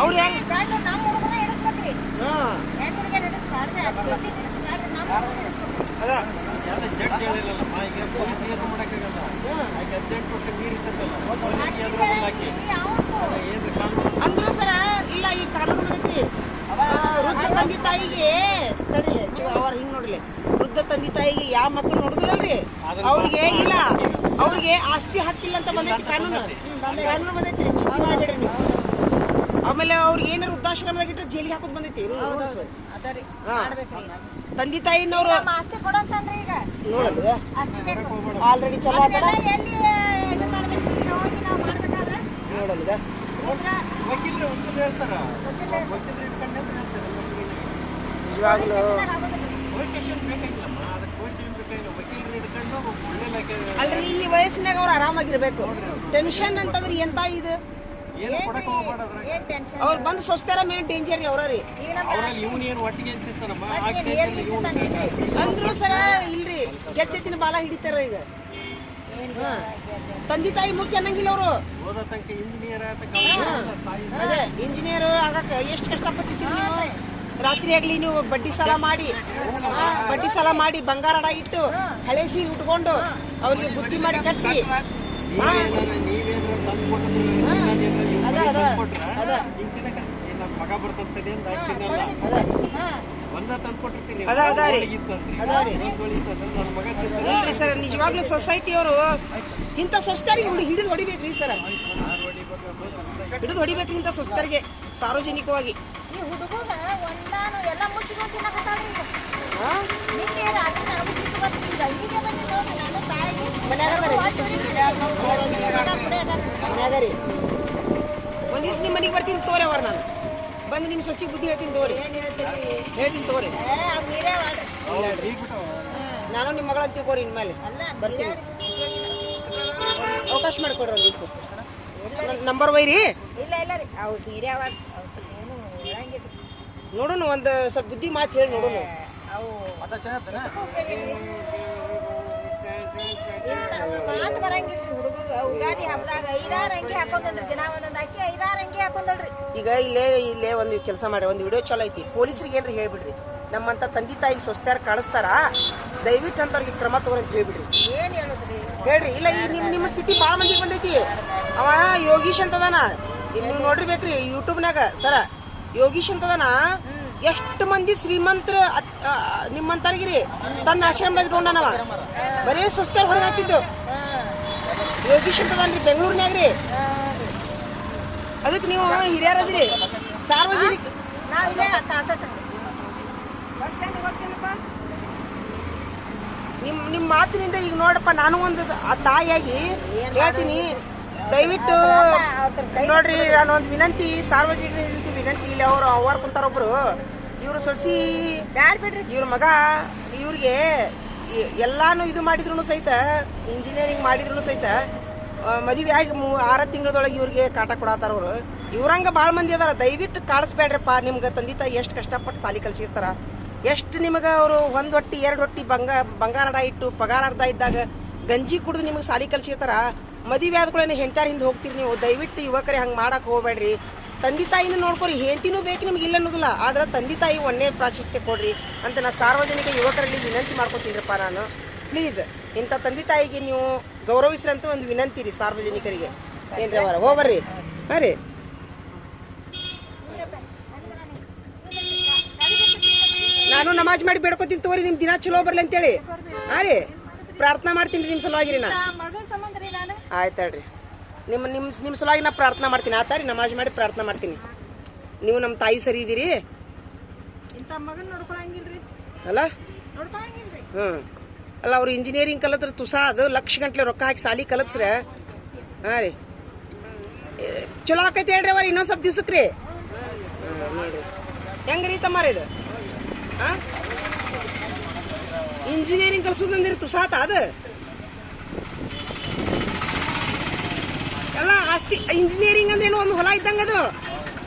ಅವ್ರು ಹೆಂಗ್ ಗಂಡು ನಮ್ಮ ಹುಡುಗನ ಹಿಡಿಸ್ಬೇಕ್ರಿ. ಹಾ ಹೆಣ್ಣು ಹುಡುಗ ಹಿಡಿಸ್ಬಾರ್ದು ಸಸಿ ಹಿಡಿಸ್ಬಾರ್ದು ನಮ್ಮ ಹುಡುಗ ಹಿಡಿಸ್ಬೇಕು. ಅದ ಜಡ್ಜ್ ಹೇಳಿಲ್ಲಮ್ಮ ಈಗ ಪೊಲೀಸ್ ಏನು ಮಾಡಕ್ಕಾಗಲ್ಲ. 18 ವರ್ಷ ಮೀರಿರ್ತಲ್ಲ ಏನ್ರಿ ಕಾನೂನು ಅಂದ್ರು ಸರ ಇಲ್ಲ ಈ ಕಾನೂನು ಬಂದೈತ್ರಿ ವೃದ್ಧ ತಂದೆ ತಾಯಿಗೆ ತಡಿಲಿ ಅವ್ರ ಹಿಂಗ್ ನೋಡ್ಲಿ ವೃದ್ಧ ತಂದೆ ತಾಯಿಗೆ ಯಾವ ಮಕ್ಕಳು ನೋಡುದಿಲ್ಲಲ್ರಿ ಅವ್ರಿಗೆ ಇಲ್ಲ ಅವ್ರಿಗೆ ಆಸ್ತಿ ಹಕ್ಕಿಲ್ಲ ಅಂತ ಬಂದೈತಿ ಕಾನೂನು ಬಂದೈತ್ರಿ ಚಿಂತೆ ಮಾಡಬೇಡ್ರಿ ನೀವು. ಆಮೇಲೆ ಅವ್ರಿಗೆ ಏನಾರು ವೃದ್ಧಾಶ್ರಮದಾಗ ಇಟ್ಟು ಜೈಲಿಗೆ ಹಾಕೋದ್ ಬಂದೈತಿ ಅದರಿ ಹಾ. ಮಾಡ್ಬೇಕ್ರಿ. ತಂದೆ ತಾಯಿನವ್ರು ನಮ್ಮ ಆಸ್ತಿ ಕೊಡಂತಂದ್ರಿ ಈಗ ನೋಡಲ್ವ ಆಸ್ತಿ ಬೇಕು. ಆಲ್ರೆಡಿ ಚಲೋ ಆತಲ್ಲ ಅದೆಲ್ಲ ಎಲ್ಲಿ ಇದು ಮಾಡ್ಬೇಕ್ರಿ ಹೋಗಿ ನಾವು ಮಾಡ್ಬೇಕಾದ್ರೆ ನೋಡಲ್ವ ವಕೀಲರು ವಕೀಲರು ಹೇಳ್ತಾರ ವಕೀಲರು ಇಟ್ಕೊಂಡೆ ಹೇಳ್ತಾರೆ ನಿಜವಾಗ್ಲೂ ಪೊಲೀಸ್ ಸ್ಟೇಷನ್ ಬೇಕಾಗಿಲ್ಲಮ್ಮ ಅದಕ್ಕೆ ಪೊಲೀಸ್ ಸ್ಟೇಷನ್ ಬೇಕಾಗಿಲ್ಲ ವಕೀಲರು ಹಿಡ್ಕೊಂಡು ಒಳ್ಳೆ ಅಲ್ರಿ ಈ ವಯಸ್ಸಿನಾಗ ಅವ್ರು ಆರಾಮಾಗಿರ್ಬೇಕು ಟೆನ್ಷನ್ ಅಂತಂದ್ರೆ ಎಂತ ಇದು ಏನು ಕೊಡಕ್ಕೆ ಹೋಗ್ಬೇಡ ಅದ್ರಾಗ ಏನ್ ಟೆನ್ಷನ್. ಅವ್ರು ಬಂದು ಸ್ವಸ್ಥರ ಮೇಲೆ ಡೇಂಜರ್ ರೀ ಅವ್ರ ರೀ ಈಗ ನಮ್ಮ ಅವ್ರಲ್ಲಿ ಇವನು ಏನು ಒಟ್ಟಿಗೆ ಅಂತಿರ್ತಾನಮ್ಮ ಏನ್ ಇರ್ತಾನೆ ಏನ್ರಿ? ಅಂದ್ರು ಸರ ಇಲ್ರಿ ಗೆದ್ದೆತ್ತಿನ ಬಾಲ ಹಿಡಿತಾರ ಈಗ ತಂದೆ ತಾಯಿ ಮುಖ್ಯ ಅನ್ನಂಗಿಲ್ಲ ಅವರು. ಓದ ತನಕ ಇಂಜಿನಿಯರ್ ಅದೇ ಇಂಜಿನಿಯರ್ ಆಗಕ್ಕೆ ಎಷ್ಟು ಕಷ್ಟಪಟ್ಟಿದ್ದೀರಿ ನೀವು. ರಾತ್ರಿ ಆಗ್ಲಿ ನೀವು ಬಡ್ಡಿ ಸಾಲ ಮಾಡಿ ಬಂಗಾರ ಅಡ ಇಟ್ಟು ಹಳೆ ಸೀರೆ ಉಟ್ಕೊಂಡು ಅವ್ರಿಗೆ ಬುದ್ಧಿ ಮಾಡಿ ಕಟ್ಟಿ ಮಗ ಬರ್ತಂತೇಳಿ ಒಂದ ತಂದ್ಕೊಟ್ಟಿರ್ತೀನಿ ಇಲ್ರಿ ಸರ್, ನಿಜವಾಗ್ಲೂ ಸೊಸೈಟಿಯವರು ಇಂಥ ಸ್ವಸ್ಥರಿಗೆ ಹಿಡಿದು ಹೊಡಿಬೇಕ್ರಿ ಸರ್, ಹಿಡಿದು ಹೊಡಿಬೇಕ್ರಿ ಇಂಥ ಸ್ವಸ್ಥರಿಗೆ ಸಾರ್ವಜನಿಕವಾಗಿ. ಒಂದ್ ದಿವ್ಸ ನಿಮ್ಮ ಮನೆಗೆ ಬರ್ತೀನಿ ತೋರಿ ಅವ್ರ, ನಾನು ಬಂದು ನಿಮ್ ಸೊಸಿ ಬುದ್ಧಿ ಹೇಳ್ತೀನಿ ತೋರಿ, ಹೇಳ್ತೀನಿ ತೋರಿ. ನಾನು ನಿಮ್ಮ ಮಗಳ ತಿಳ್ಕೋರಿ ಇನ್ಮೇಲೆ ಬರ್ತೀನಿ, ಅವಕಾಶ ಮಾಡಿಕೊಡ್ರಿ ಒಂದ್ ದಿವ್ಸ. ನಂಬರ್ ವೈರಿ ನೋಡೋಣ, ಒಂದು ಸ್ವಲ್ಪ ಬುದ್ಧಿ ಮಾತು ಹೇಳಿ ನೋಡೋಣ. ಮಾತು ಬರಂಗಿಲ್ರಿ ಹುಡುಗ. ಉಗಾದಿ ಹಬ್ಬದಾಗ 5-6 ಅಂಗಿ ಹಾಕೊಂಡ್ರಿ, ದಿನ ಒಂದೊಂದ್ ಅಕ್ಕಿ 5-6 ಅಂಗಿ ಹಾಕೊಂಡ್ರಿ. ಈಗ ಇಲ್ಲೇ ಒಂದು ಕೆಲಸ ಮಾಡಿ, ಒಂದು ವಿಡಿಯೋ ಚಲೋ ಐತಿ, ಪೊಲೀಸರಿಗೆ ಏನ್ರಿ ಹೇಳ್ಬಿಡ್ರಿ, ನಮ್ಮಂತ ತಂದೆ ತಾಯಿಗೆ ಸ್ವಸ್ಥ್ಯಾರ ಕಾಣಿಸ್ತಾರ, ದಯವಿಟ್ಟು ಅಂತವ್ರಿಗೆ ಕ್ರಮ ತಗೋರಿ ಅಂತ ಹೇಳ್ಬಿಡ್ರಿ. ಏನ್ ಹೇಳುದ್ರಿ ಹೇಳ್ರಿ. ಇಲ್ಲ ಈ ನಿಮ್ಮ ಸ್ಥಿತಿ ಭಾಳ ಮಂದಿಗೆ ಬಂದೈತಿ. ಅವ ಯೋಗೀಶ್ ಅಂತದಾನ, ನೀವು ನೋಡಿರ್ಬೇಕ್ರಿ ಯೂಟ್ಯೂಬ್ನಾಗ ಸರ, ಯೋಗೀಶ್ ಅಂತದಾನ. ಎಷ್ಟು ಮಂದಿ ಶ್ರೀಮಂತರ ನಿಮ್ಮಂತರ್ಗಿರಿ ತನ್ನ ಆಶ್ರಮದಾಗ ಇಟ್ಕೊಂಡನವ, ಬರೀ ಸ್ವಸ್ಥ್ಯಾರ ಹೊರಗೆ ಹಾಕಿದ್ದು ಯೋಗೀಶ್ ಅಂತದಾನ್ರಿ ಬೆಂಗಳೂರಿನಾಗ್ರಿ. ಅದಕ್ಕೆ ನೀವು ಹಿರಿಯರದಿರಿ, ಸಾರ್ವಜನಿಕ ನಿಮ್ ಮಾತಿನಿಂದ ಈಗ ನೋಡಪ್ಪ, ನಾನು ಒಂದು ತಾಯಿಯಾಗಿ ಹೇಳ್ತೀನಿ, ದಯವಿಟ್ಟು ನೋಡ್ರಿ, ನಾನು ಒಂದು ವಿನಂತಿ, ಸಾರ್ವಜನಿಕ ವಿನಂತಿ. ಇಲ್ಲಿ ಅವ್ರು ಕುಂತಾರೊಬ್ರು, ಇವ್ರು ಸೊಸಿ ಇವ್ರ ಮಗ, ಇವ್ರಿಗೆ ಎಲ್ಲಾನು ಇದು ಮಾಡಿದ್ರು ಸಹಿತ, ಇಂಜಿನಿಯರಿಂಗ್ ಮಾಡಿದ್ರು ಸಹಿತ ಮದುವೆ ಆಗಿ 6 ತಿಂಗಳದೊಳಗೆ ಇವ್ರಿಗೆ ಕಾಟ ಕೊಡತ್ತಾರ ಅವ್ರು. ಇವ್ರಂಗ ಭಾಳ ಮಂದಿ ಅದಾರ, ದಯವಿಟ್ಟು ಕಾಡಿಸ್ಬೇಡ್ರಪ್ಪ. ನಿಮ್ಗೆ ತಂದೆ ತಾಯಿ ಎಷ್ಟು ಕಷ್ಟಪಟ್ಟು ಸಾಲಿ ಕಲ್ಸಿರ್ತಾರ, ಎಷ್ಟು ನಿಮಗೆ ಅವರು 1 ಹೊಟ್ಟಿ 2 ಹೊಟ್ಟಿ ಬಂಗಾರ ಅಡ ಇಟ್ಟು ಪಗಾರ ಅರ್ಧ ಇದ್ದಾಗ ಗಂಜಿ ಕುಡಿದು ನಿಮಗೆ ಸಾಲಿ ಕಲ್ಸಿರ್ತಾರ. ಮದುವೆ ಆದ್ಕೊಳ್ಳೇನೆ ಹೆಂಡ್ತಾರ ಹಿಂದೆ ಹೋಗ್ತೀರಿ ನೀವು. ದಯವಿಟ್ಟು ಯುವಕರೇ ಹಂಗೆ ಮಾಡಕ್ಕೆ ಹೋಗ್ಬೇಡ್ರಿ. ತಂದೆ ತಾಯಿನ ನೋಡ್ಕೊರಿ, ಹೆಂಡತಿನೂ ಬೇಕು ನಿಮ್ಗೆ ಇಲ್ಲ ಅನ್ನೋದಿಲ್ಲ, ಆದ್ರೆ ತಂದೆ ತಾಯಿ ಒಂದೇ ಪ್ರಾಶಸ್ತ್ಯ ಕೊಡ್ರಿ ಅಂತ ನಾ ಸಾರ್ವಜನಿಕ ಯುವಕರಲ್ಲಿ ವಿನಂತಿ ಮಾಡ್ಕೊತೀನಿರಪ್ಪ ನಾನು. ಪ್ಲೀಸ್ ಇಂಥ ತಂದೆ ತಾಯಿಗೆ ನೀವು ಗೌರವಿಸ್ರಂತ ಒಂದು ವಿನಂತಿ ರೀ ಸಾರ್ವಜನಿಕರಿಗೆ. ಏನ್ರಿ ಅವರ ಹೋಗ್ಬರ್ರಿ. ಹಾಂ ರೀ, ನಾನು ನಮಾಜ್ ಮಾಡಿ ಬೇಡ್ಕೊತೀನಿ ತಗೋರಿ, ನಿಮ್ ದಿನ ಚಲೋ ಬರ್ಲಿ ಅಂತೇಳಿ. ಹಾಂ ರೀ, ಪ್ರಾರ್ಥನಾ ಮಾಡ್ತೀನಿ ರೀ ನಿಮ್ಮ ಸಲುವಾಗಿ ರೀ. ನಾ ಆಯ್ತು ಹೇಳ್ರಿ, ನಿಮ್ಮ ಸಲುವಾಗಿ ನಾ ಪ್ರಾರ್ಥನಾ ಮಾಡ್ತೀನಿ. ಆತ ರೀ, ನಮಾಜ್ ಮಾಡಿ ಪ್ರಾರ್ಥನಾ ಮಾಡ್ತೀನಿ. ನೀವು ನಮ್ಮ ತಾಯಿ ಸರಿ ಇದ್ದೀರಿ ಅಲ್ಲ? ಅಲ್ಲ, ಅವ್ರು ಇಂಜಿನಿಯರಿಂಗ್ ಕಲತ್ರ ತುಸಾ ಅದು ಲಕ್ಷ ಗಂಟ್ಲೆ ರೊಕ್ಕ ಹಾಕಿ ಸಾಲಿ ಕಲತ್ಸ್ರೆ. ಹಾಂ ರೀ, ಚಲೋ ಆಕೈತಿ ಹೇಳ್ರಿ ಅವ್ರ, ಇನ್ನೊಂದು ಸ್ವಲ್ಪ ದಿವ್ಸಕ್ಕೆ ರೀ. ನೋಡ್ರಿ ಹೆಂಗ್ರಿ ತಮ್ಮಾರ ಇದು. ಹಾಂ, ಇಂಜಿನಿಯರಿಂಗ್ ಕಲ್ಸೋದಂದಿರಿ ತುಸಾತ ಅದು ಎಲ್ಲ ಆಸ್ತಿ. ಇಂಜಿನಿಯರಿಂಗ್ ಅಂದ್ರೆ ಏನೋ ಒಂದು ಹೊಲ ಇದ್ದಂಗೆ ಅದು.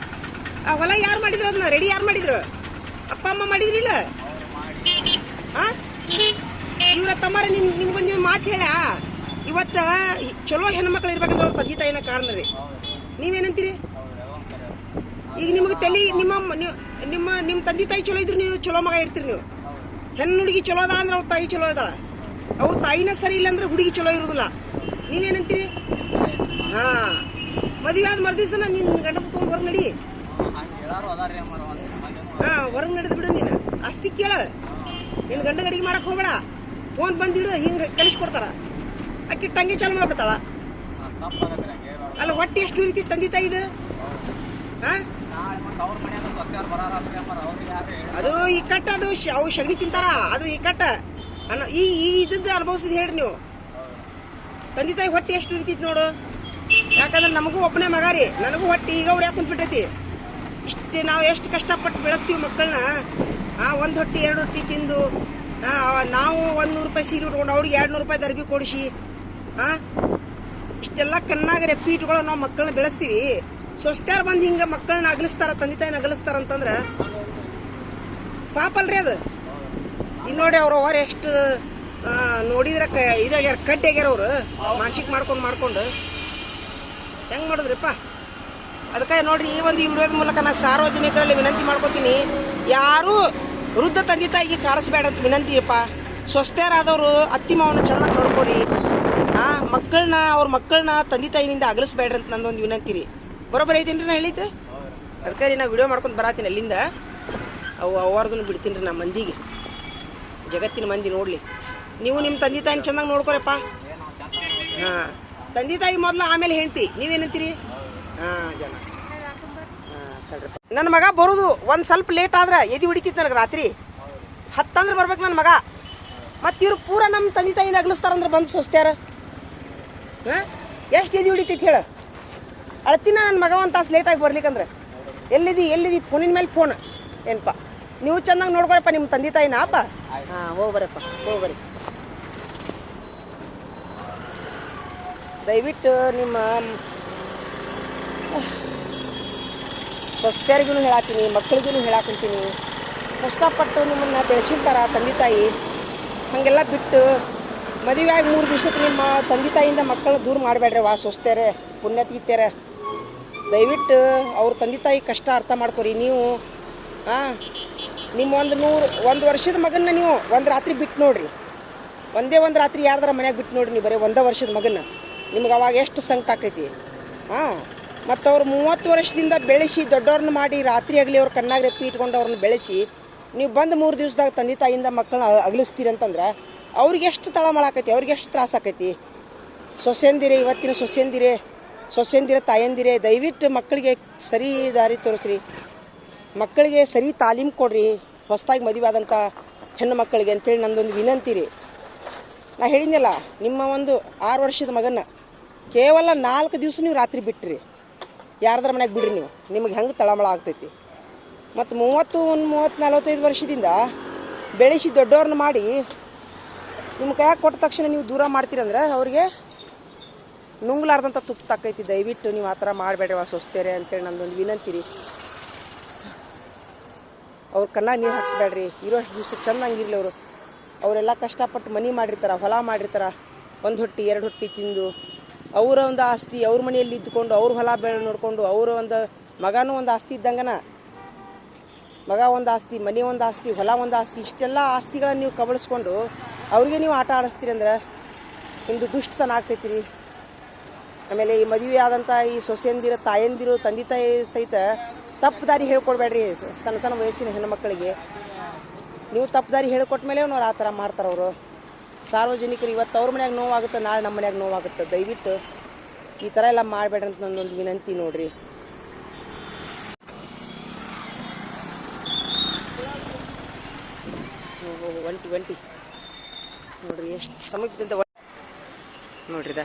ಆ ಹೊಲ ಯಾರು ಮಾಡಿದ್ರು, ಅದನ್ನ ರೆಡಿ ಯಾರು ಮಾಡಿದ್ರು? ಅಪ್ಪ ಅಮ್ಮ ಮಾಡಿದ್ರಿಲ್ಲ? ಹಾಂ, ಇವ್ರ ತಮ್ಮಾರ ನಿಮ್ಗೊಂದು ಮಾತು ಹೇಳ, ಇವತ್ತು ಚಲೋ ಹೆಣ್ಮಕ್ಳು ಇರ್ಬೇಕಂದ್ರೆ ಅವ್ರ ತಂದೆ ತಾಯಿನ ಕಾರಣ ರೀ. ನೀವೇನಂತೀರಿ? ಈಗ ನಿಮಗೆ ತಲೆ ನಿಮ್ಮ ತಂದೆ ತಾಯಿ ಚಲೋ ಇದ್ರು ನೀವು ಚಲೋ ಮಗ ಇರ್ತೀರಿ. ನೀವು ಹೆಣ್ಣು ಹುಡುಗಿ ಚಲೋ ಅದಾಳ ಅಂದ್ರೆ ಅವ್ರ ತಾಯಿ ಚಲೋ ಅದಾಳ, ಅವ್ರ ತಾಯಿನ ಸರಿ ಇಲ್ಲ ಅಂದ್ರೆ ಹುಡುಗಿ ಚಲೋ ಇರೋದಿಲ್ಲ. ನೀವೇನಂತೀರಿ? ಹಾಂ, ಮದುವೆ ಆದ ಮರುದಿವ್ಸನ ನಿನ್ನ ಗಂಡ ತಗೊಂಡು ಹೊರಗೆ ನಡಿ. ಹಾಂ, ಹೊರಗೆ ನಡೆದು ಬಿಡು. ನೀನು ಆಸ್ತಿ ಕೇಳ, ನಿನ್ನ ಗಂಡ ಅಡಿಗೆ ಮಾಡಕ್ಕೆ ಹೋಗ್ಬೇಡ, ಫೋನ್ ಬಂದಿಡು, ಹಿಂಗೆ ಕಲಿಸ್ಕೊಡ್ತಾರ. ಆಕೆ ಟಂಗಿ ಚಾಲು ಮಾಡ್ಬಿಡ್ತಾಳ. ಅಲ್ಲ, ಹೊಟ್ಟೆ ಎಷ್ಟು ರೀತಿ ತಂದೆ ತಾಯಿದು. ಹಾಂ, ಅದು ಈ ಕಟ್ಟ, ಅದು ಅವು ಸಗಣಿ ತಿಂತಾರ, ಅದು ಈ ಕಟ್ಟ ಅನ್ನೋ ಈ ಇದ್ದದ್ದು ಅನುಭವಿಸಿದ್ ಹೇಳ್ರಿ ನೀವು. ತಂದೆ ತಾಯಿ ಹೊಟ್ಟೆ ಎಷ್ಟು ಇರ್ತಿತ್ತು ನೋಡು. ಯಾಕಂದ್ರೆ ನಮಗೂ ಒಬ್ಬನೇ ಮಗ ರೀ, ನನಗೂ ಹೊಟ್ಟೆ ಈಗ ಅವ್ರು ಯಾಕೆ ಕುಂತ್ಬಿಟ್ಟೈತಿ. ಇಷ್ಟೇ ನಾವು ಎಷ್ಟು ಕಷ್ಟಪಟ್ಟು ಬೆಳೆಸ್ತೀವಿ ಮಕ್ಕಳನ್ನ. 1 ಹೊಟ್ಟಿ 2 ಹೊಟ್ಟಿ ತಿಂದು ನಾವು 100 ರೂಪಾಯಿ ಸೀರೆ ಉಟ್ಕೊಂಡು ಅವ್ರಿಗೆ 200 ರೂಪಾಯಿ ದರ್ಬಿ ಕೊಡಿಸಿ ಇಷ್ಟೆಲ್ಲ ಕಣ್ಣಾಗ ರೆಪ್ಪಿ ಇಟ್ಕೊಳ್ಳೋ ನಾವು ಮಕ್ಕಳನ್ನ ಬೆಳೆಸ್ತೀವಿ. ಸ್ವಸ್ಥ್ಯಾರ ಬಂದು ಹಿಂಗೆ ಮಕ್ಕಳನ್ನ ಅಗಲಿಸ್ತಾರ, ತಂದೆ ತಾಯಿನ ಅಗಲಿಸ್ತಾರ ಅಂತಂದ್ರೆ ಪಾಪ ಅಲ್ರಿ ಅದು. ಇಲ್ಲಿ ನೋಡಿ ಅವ್ರು ಎಷ್ಟು ನೋಡಿದ್ರೆ ಇದಾಗ್ಯಾರ ಕಡ್ಡಿ ಆಗ್ಯಾರ ಅವ್ರು ಮಾನಸಿಕ ಮಾಡ್ಕೊಂಡು ಹೆಂಗ್ ಮಾಡಿದ್ರಿಪ್ಪ. ಅದಕ್ಕೆ ನೋಡ್ರಿ ಈ ಒಂದು ವಿಡಿಯೋದ ಮೂಲಕ ನಾನು ಸಾರ್ವಜನಿಕರಲ್ಲಿ ವಿನಂತಿ ಮಾಡ್ಕೋತೀನಿ, ಯಾರು ವೃದ್ಧ ತಂದೆ ತಾಯಿಗೆ ಕಾಡಿಸ್ಬೇಡ ಅಂತ ವಿನಂತಿಯಪ್ಪ. ಸ್ವಸ್ಥರಾದವರು ಅತ್ತಿ ಮಾವನ ಚೆನ್ನಾಗಿ ನೋಡ್ಕೋರಿ. ಅವ್ರ ಮಕ್ಕಳನ್ನ ತಂದೆ ತಾಯಿನಿಂದ ಅಗಲಿಸ್ಬೇಡ್ರಿ ಅಂತ ನಂದೊಂದು ವಿನಂತಿ ರೀ. ಬರೋಬ್ಬರಿ ಐತೇನ್ರಿ ನಾ ಹೇಳಿದ್ದು? ಅದಕ್ಕೆ ರೀ ನಾ ವಿಡಿಯೋ ಮಾಡ್ಕೊಂಡು ಬರತ್ತೀನಿ ಅಲ್ಲಿಂದ. ಅವ್ರದನ್ನು ಬಿಡ್ತೀನಿ ರೀ ನಾ ಮಂದಿಗೆ, ಜಗತ್ತಿನ ಮಂದಿ ನೋಡ್ಲಿ. ನೀವು ನಿಮ್ಮ ತಂದೆ ತಾಯಿನ ಚೆನ್ನಾಗಿ ನೋಡ್ಕೊರಪ್ಪ. ತಂದೆ ತಾಯಿ ಮೊದಲು, ಆಮೇಲೆ ಹೆಂಡ್ತಿ. ನೀವೇನಂತೀರಿ? ಜನ ನನ್ನ ಮಗ ಬರೋದು ಒಂದು ಸ್ವಲ್ಪ ಲೇಟ್ ಆದ್ರೆ ಎದಿ ಹೊಡಿತಿತ್ತು ನನಗೆ. ರಾತ್ರಿ 10 ಅಂದ್ರೆ ಬರ್ಬೇಕು ನನ್ನ ಮಗ. ಮತ್ತು ಇವ್ರು ಪೂರ ನಮ್ಮ ತಂದೆ ತಾಯಿಯಿಂದ ಅಗಲಿಸ್ತಾರಂದ್ರೆ ಬಂದು ಸ್ವಸ್ತ್ಯಾರ. ಎಷ್ಟು ಎದಿ ಹೊಡಿತೈತಿ ಹೇಳ. ಅಳ್ತಿನ ನನ್ನ ಮಗ ಒಂದು ತಾಸು ಲೇಟಾಗಿ ಬರ್ಲಿಕ್ಕಂದ್ರೆ. ಎಲ್ಲಿದಿ ಫೋನಿನ ಮೇಲೆ ಫೋನ್. ಏನಪ್ಪ ನೀವು ಚೆನ್ನಾಗಿ ನೋಡ್ಕೊರಪ್ಪ ನಿಮ್ಮ ತಂದೆ ತಾಯಿನ ಅಪ್ಪ. ಹೋಗ್ಬರಪ್ಪ, ಹೋಗ್ಬರಿ. ದಯವಿಟ್ಟು ನಿಮ್ಮ ಸ್ವಸ್ಥರಿಗೂ ಹೇಳಾತೀನಿ, ಮಕ್ಕಳಿಗೂ ಹೇಳಾಕಂತೀನಿ. ಕಷ್ಟಪಟ್ಟು ನಿಮ್ಮನ್ನು ಬೆಳೆಸಿರ್ತಾರ ತಂದೆ ತಾಯಿ. ಹಾಗೆಲ್ಲ ಬಿಟ್ಟು ಮದುವೆ ಆಗಿ 3 ದಿವ್ಸಕ್ಕೆ ನಿಮ್ಮ ತಂದೆ ತಾಯಿಯಿಂದ ಮಕ್ಕಳನ್ನ ದೂರ ಮಾಡಬೇಡ್ರಿ. ಸ್ವಸ್ಥರೇ, ಪುಣ್ಯತೀರ್ತಾರೆ. ದಯವಿಟ್ಟು ಅವ್ರ ತಂದೆ ತಾಯಿ ಕಷ್ಟ ಅರ್ಥ ಮಾಡ್ಕೊರಿ. ನೀವು ನಿಮ್ಮ ಒಂದು ವರ್ಷದ ಮಗನ್ನ ನೀವು ಒಂದು ರಾತ್ರಿ ಬಿಟ್ಟು ನೋಡ್ರಿ. ಒಂದೇ ಒಂದು ರಾತ್ರಿ ಯಾರ್ದಾರ ಮನ್ಯಾಗ ಬಿಟ್ಟು ನೋಡ್ರಿ ನೀವು. ಬರೀ 1 ವರ್ಷದ ಮಗನ್ನ. ನಿಮ್ಗೆ ಅವಾಗ ಎಷ್ಟು ಸಂಕಟ ಆಕೈತಿ. ಮತ್ತು ಅವ್ರು 30 ವರ್ಷದಿಂದ ಬೆಳೆಸಿ ದೊಡ್ಡವ್ರನ್ನ ಮಾಡಿ ರಾತ್ರಿ ಆಗಲಿ ಅವ್ರ ಕಣ್ಣಾಗ ರೆಪ್ಪಿ ಇಟ್ಕೊಂಡು ಅವ್ರನ್ನ ಬೆಳೆಸಿ ನೀವು ಬಂದು 3 ದಿವ್ಸದಾಗ ತಂದೆ ತಾಯಿಯಿಂದ ಮಕ್ಕಳನ್ನ ಅಗಲಿಸ್ತೀರಿ ಅಂತಂದ್ರೆ ಅವ್ರಿಗೆ ಎಷ್ಟು ತಳಮಳ ಆಕೈತಿ, ಅವ್ರಿಗೆ ಎಷ್ಟು ತ್ರಾಸ ಆಕೈತಿ. ಸೊಸೆಂದಿರೇ, ಇವತ್ತಿನ ಸೊಸೆಂದಿರ ತಾಯಂದಿರೇ, ದಯವಿಟ್ಟು ಮಕ್ಕಳಿಗೆ ಸರಿ ದಾರಿ ತೋರಿಸ್ರಿ. ಮಕ್ಕಳಿಗೆ ಸರಿ ತಾಲೀಮ್ ಕೊಡ್ರಿ. ಹೊಸದಾಗಿ ಮದುವೆ ಆದಂಥ ಹೆಣ್ಣು ಮಕ್ಕಳಿಗೆ ಅಂತೇಳಿ ನಂದೊಂದು ವಿನಂತಿ ರೀ. ನಾ ಹೇಳಿದ್ನಲ್ಲ, ನಿಮ್ಮ ಒಂದು 6 ವರ್ಷದ ಮಗನ್ನ ಕೇವಲ 4 ದಿವಸ ನೀವು ರಾತ್ರಿ ಬಿಟ್ಟಿರಿ. ಯಾರ್ದಾರ ಮನೆಗೆ ಬಿಡ್ರಿ ನೀವು. ನಿಮಗೆ ಹೆಂಗೆ ತಳಮಳ ಆಗ್ತೈತಿ. ಮತ್ತು 30-45 ವರ್ಷದಿಂದ ಬೆಳೆಸಿ ದೊಡ್ಡವ್ರನ್ನ ಮಾಡಿ ನಿಮ್ಮ ಕೈಯಾಗ ಕೊಟ್ಟ ತಕ್ಷಣ ನೀವು ದೂರ ಮಾಡ್ತೀರಂದ್ರೆ ಅವ್ರಿಗೆ ನುಂಗ್ಲಾರ್ದಂಥ ತುಪ್ಪ ತಕ್ಕೈತಿ. ದಯವಿಟ್ಟು ನೀವು ಆ ಥರ ಮಾಡಬೇಡ್ರಿ ಸ್ವಸ್ಥರೇ ಅಂತೇಳಿ ನಂದೊಂದು ವಿನಂತಿ ರೀ. ಅವ್ರ ಕಣ್ಣಾಗ ನೀರು ಹಾಕ್ಸ್ಬೇಡ್ರಿ. ಇರೋಷ್ಟು ದಿವಸ ಚೆನ್ನಾಗಿರ್ಲಿ ಅವರು. ಅವರೆಲ್ಲ ಕಷ್ಟಪಟ್ಟು ಮನೆ ಮಾಡಿರ್ತಾರೆ, ಹೊಲ ಮಾಡಿರ್ತಾರೆ. 1 ಹೊಟ್ಟಿ 2 ಹೊಟ್ಟಿ ತಿಂದು ಅವರ ಒಂದು ಆಸ್ತಿ ಅವ್ರ ಮನೆಯಲ್ಲಿ ಇದ್ದುಕೊಂಡು ಅವ್ರ ಹೊಲ ಬೆಳೆ ನೋಡಿಕೊಂಡು ಅವರ ಒಂದು ಮಗನೂ ಒಂದು ಆಸ್ತಿ ಇದ್ದಂಗನ. ಮಗ ಒಂದು ಆಸ್ತಿ, ಮನೆ ಒಂದು ಆಸ್ತಿ, ಹೊಲ ಒಂದು ಆಸ್ತಿ, ಇಷ್ಟೆಲ್ಲ ಆಸ್ತಿಗಳನ್ನು ನೀವು ಕಬಳಿಸ್ಕೊಂಡು ಅವ್ರಿಗೆ ನೀವು ಆಟ ಆಡಿಸ್ತೀರಿ ಅಂದ್ರೆ ನಿಮ್ಮದು ದುಷ್ಟತನ ಆಗ್ತೈತಿ ರೀ. ಆಮೇಲೆ ಈ ಮದುವೆ ಆದಂಥ ಈ ಸೊಸೆಯಂದಿರು, ತಾಯಂದಿರು, ತಂದೆ ತಾಯಿ ಸಹಿತ ತಪ್ಪು ದಾರಿ ಹೇಳ್ಕೊಡ್ಬೇಡ್ರಿ. ಸಣ್ಣ ವಯಸ್ಸಿನ ಹೆಣ್ಣುಮಕ್ಕಳಿಗೆ ನೀವು ತಪ್ಪು ದಾರಿ ಹೇಳ್ಕೊಟ್ಟ ಮೇಲೆ ಅವ್ರು ಆ ಥರ ಮಾಡ್ತಾರೆ. ಅವರು ಸಾರ್ವಜನಿಕರು ಇವತ್ತು ಅವ್ರ ಮನ್ಯಾಗ ನೋವಾಗುತ್ತೆ, ನಾಳೆ ನಮ್ಮ ಮನ್ಯಾಗ ನೋವಾಗುತ್ತೆ. ದಯವಿಟ್ಟು ಈ ಥರ ಎಲ್ಲ ಮಾಡಬೇಡ್ರಿ ಅಂತ ನನ್ನೊಂದು ವಿನಂತಿ ನೋಡ್ರಿ. ಒಂಟಿ ನೋಡ್ರಿ ಎಷ್ಟು ಸಮೀಪದಿಂದ ನೋಡ್ರಿದ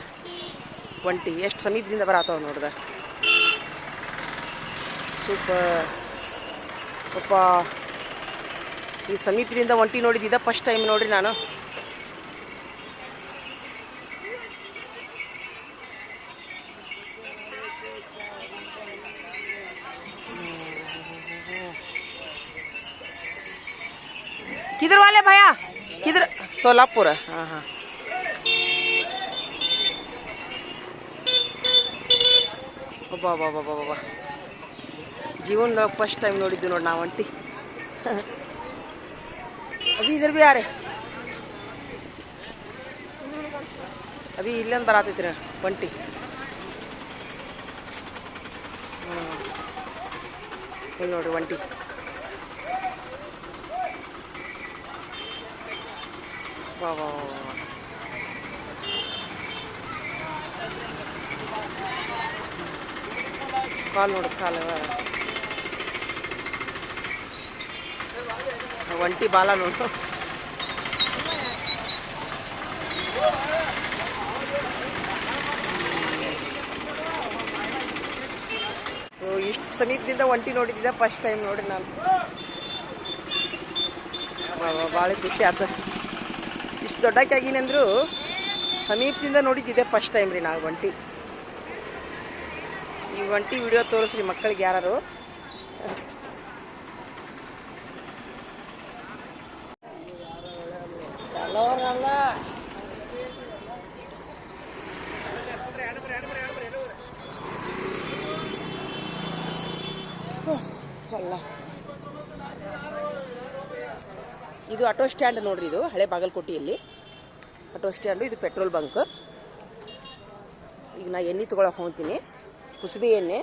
ಒಂಟಿ ಎಷ್ಟು ಸಮೀಪದಿಂದ ಬರತ್ತವ ನೋಡ್ದ. ಸೂಪರ್ ಪಾಪ. ಈ ಸಮೀಪದಿಂದ ಒಂಟಿ ನೋಡಿದ್ದ ಫಸ್ಟ್ ಟೈಮ್ ನೋಡ್ರಿ ನಾನು. किधर वाले भैया? किधर? सोलापुर. हाँ. बाबा जीवन फर्स्ट टाइम नोड़िद्दु नोड ना ಒಂಟಿ. अभी इधर भी आ रहे. अभी इल्लंद बरातೈತಿ ರೀ ಒಂಟಿ. ಇಲ್ಲಿ ನೋಡ್ರಿ ಒಂಟಿ. ವಾ ಕಾಲು ನೋಡು, ಕಾಲು ಒಂಟಿ ಬಾಲ ನೋಡು. ಇಷ್ಟು ಸಮೀಪದಿಂದ ಒಂಟಿ ನೋಡಿದ್ದ ಫಸ್ಟ್ ಟೈಮ್ ನೋಡ್ರಿ ನಾನು. ಭಾಳ ಖುಷಿ ಆಯ್ತು. ಇಷ್ಟು ದೊಡ್ಡಕ್ಕಾಗಿನಂದ್ರು ಸಮೀಪದಿಂದ ನೋಡಿದ್ದಿದೆ ಫಸ್ಟ್ ಟೈಮ್ ರೀ ನಾವು ಒಂಟಿ. ಈ ಒಂಟಿ ವಿಡಿಯೋ ತೋರಿಸ್ರಿ ಮಕ್ಕಳಿಗೆ ಯಾರು. ಅಲ್ಲ ಇದು ಆಟೋ ಸ್ಟ್ಯಾಂಡ್ ನೋಡ್ರಿ, ಇದು ಹಳೆ ಬಾಗಲಕೋಟೆಯಲ್ಲಿ ಆಟೋ ಸ್ಟ್ಯಾಂಡು. ಇದು ಪೆಟ್ರೋಲ್ ಬಂಕ್. ಈಗ ನಾ ಎಣ್ಣೆ ತೊಗೊಳಕ್ಕೆ ಹೋಗ್ತೀನಿ. ಕುಸುಬೆ ಎಣ್ಣೆ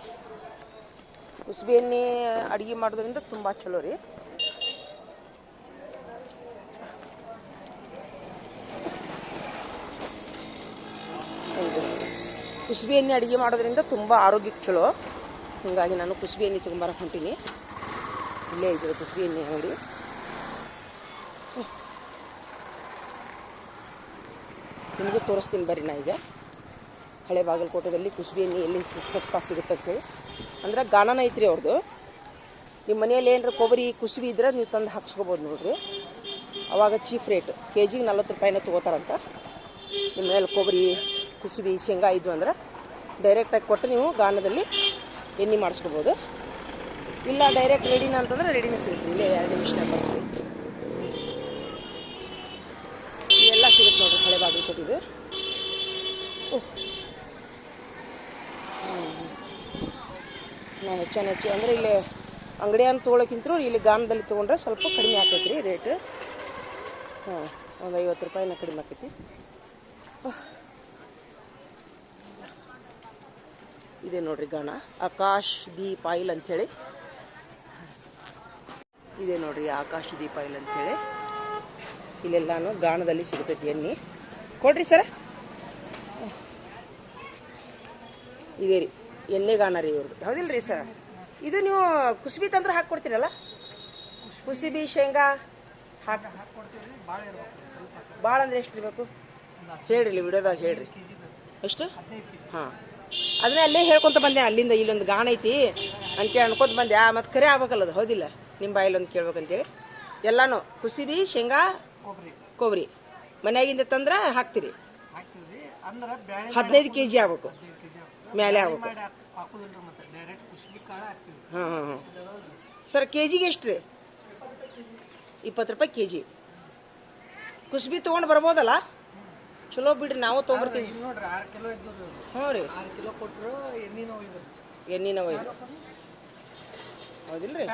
ಅಡುಗೆ ಮಾಡೋದ್ರಿಂದ ತುಂಬ ಚಲೋ ರೀ. ಕುಸುಬೆ ಎಣ್ಣೆ ಅಡುಗೆ ಮಾಡೋದ್ರಿಂದ ತುಂಬ ಆರೋಗ್ಯಕ್ಕೆ ಚಲೋ. ಹೀಗಾಗಿ ನಾನು ಕುಸುಬೆ ಎಣ್ಣೆ ತೊಗೊಂಬರಕ್ಕೆ ಹೊಂಟೀನಿ. ಇಲ್ಲೇ ಇದ್ದೀವಿ ಕುಸುಬೆ ಎಣ್ಣೆ ಅಂಗಡಿ. ನಿಮಗೂ ತೋರಿಸ್ತೀನಿ ಬರ್ರಿ. ನಾ ಈಗ ಹಳೆ ಬಾಗಲಕೋಟೆಯಲ್ಲಿ ಕುಸುಬೆ ಎಣ್ಣೆ ಎಲ್ಲಿ ಸಸ್ತಾ ಸಿಗುತ್ತೆ ಅಂತೇಳಿ. ಅಂದ್ರೆ ಗಾಣನ ಐತ್ರಿ ಅವ್ರದ್ದು. ನಿಮ್ಮ ಮನೆಯಲ್ಲಿ ಏನಾರ ಕೊಬ್ಬರಿ ಕುಸುಬಿ ಇದ್ರೆ ನೀವು ತಂದು ಹಾಕ್ಸ್ಕೊಬೋದು ನೋಡ್ರಿ. ಅವಾಗ ಚೀಪ್ ರೇಟ್, ಕೆ ಜಿಗೆ 40 ರೂಪಾಯಿನ ತೊಗೋತಾರಂತ. ನಿಮ್ಮ ಮನೇಲಿ ಕೊಬ್ಬರಿ ಕುಸುಬಿ ಶೇಂಗಾ ಇದ್ದು ಅಂದ್ರೆ ಡೈರೆಕ್ಟಾಗಿ ಕೊಟ್ಟು ನೀವು ಗಾಣದಲ್ಲಿ ಎಣ್ಣೆ ಮಾಡಿಸ್ಕೋಬೋದು. ಇಲ್ಲ ಡೈರೆಕ್ಟ್ ರೆಡಿನ ಅಂತಂದ್ರೆ ರೆಡಿನೇ ಸಿಗುತ್ತೆ. ಇಲ್ಲೇ 2 ನಿಮಿಷನಾಗ ಬರ್ತೀವಿ. ಇವೆಲ್ಲ ಸಿಗುತ್ತೆ ನೋಡ್ರಿ ಹಳೆ ಬಾಗಲಕೋಟೆದು. ನಾ ಹೆಚ್ಚು ಅಂದರೆ ಇಲ್ಲಿ ಅಂಗಡಿಯನ್ನು ತೊಗೊಳಕ್ಕಿಂತರೂ ಇಲ್ಲಿ ಗಾಣದಲ್ಲಿ ತೊಗೊಂಡ್ರೆ ಸ್ವಲ್ಪ ಕಡಿಮೆ ಆಕೈತಿ ರೀ ರೇಟ್. ಒಂದು 50 ರೂಪಾಯಿನ ಕಡಿಮೆ ಆಕೈತಿ. ಇದೆ ನೋಡ್ರಿ ಗಾಣ, ಆಕಾಶ್ ದೀಪ್ ಆಯಿಲ್ ಅಂಥೇಳಿ ಇದೆ ನೋಡ್ರಿ. ಆಕಾಶ್ ದೀಪ್ ಆಯಿಲ್ ಅಂಥೇಳಿ ಇಲ್ಲೆಲ್ಲಾನು ಗಾಣದಲ್ಲಿ ಸಿಗ್ತೈತಿ ಎಣ್ಣೆ. ಕೊಡ್ರಿ ಸರ. ಇದೇ ರೀ ಎಣ್ಣೆ ಗಾಣ ರೀ ಇವ್ರದ್ದು. ಹೌದಿಲ್ಲ ರೀ ಸರ್? ಇದು ನೀವು ಕುಸುಬಿ ತಂದ್ರೆ ಹಾಕ್ಕೊಡ್ತೀರಲ್ಲ? ಕುಸುಬಿ ಶೇಂಗಾ ಭಾಳ ಅಂದ್ರೆ ಎಷ್ಟು ಇರಬೇಕು ಹೇಳ್ರಿ, ವಿಡಿಯೋದಾಗ ಹೇಳ್ರಿ. ಎಷ್ಟು? ಹಾಂ, ಅದನ್ನೇ ಅಲ್ಲೇ ಹೇಳ್ಕೊತ ಬಂದೆ. ಅಲ್ಲಿಂದ ಇಲ್ಲೊಂದು ಗಾಣ ಐತಿ ಅಂತೇಳಿ ಅನ್ಕೊತ ಬಂದೆ. ಮತ್ತು ಕರೆ ಆಗ್ಬೇಕಲ್ಲದು, ಹೌದಿಲ್ಲ? ನಿಮ್ಮ ಬಾಯಿಲೊಂದು ಕೇಳ್ಬೇಕಂತೇಳಿ ಎಲ್ಲಾನು ಕುಸುಬಿ ಶೇಂಗಾ ಕೊಬ್ಬರಿ ಮನ್ಯಾಗಿಂದ ತಂದ್ರೆ ಹಾಕ್ತೀರಿ. 15 kg ಆಗ್ಬೇಕು, ಮೇಲೆ ಆಗ್ಬೇಕು. ಹಾಂ ಸರ್, ಕೆ ಜಿಗೆ ಎಷ್ಟು ರೀ? 20 ರೂಪಾಯಿ ಕೆ ಜಿ. ಕುಸುಬಿ ತೊಗೊಂಡು ಬರ್ಬೋದಲ್ಲ? ಚಲೋ ಬಿಡ್ರಿ, ನಾವು ತೊಗೊಂಡ್ಬರ್ತೀವಿ. ಹ್ಞೂ ರೀ, ಎಣ್ಣಿನ ಒಯ್ದು ಹೌದಿಲ್ಲ ರೀ?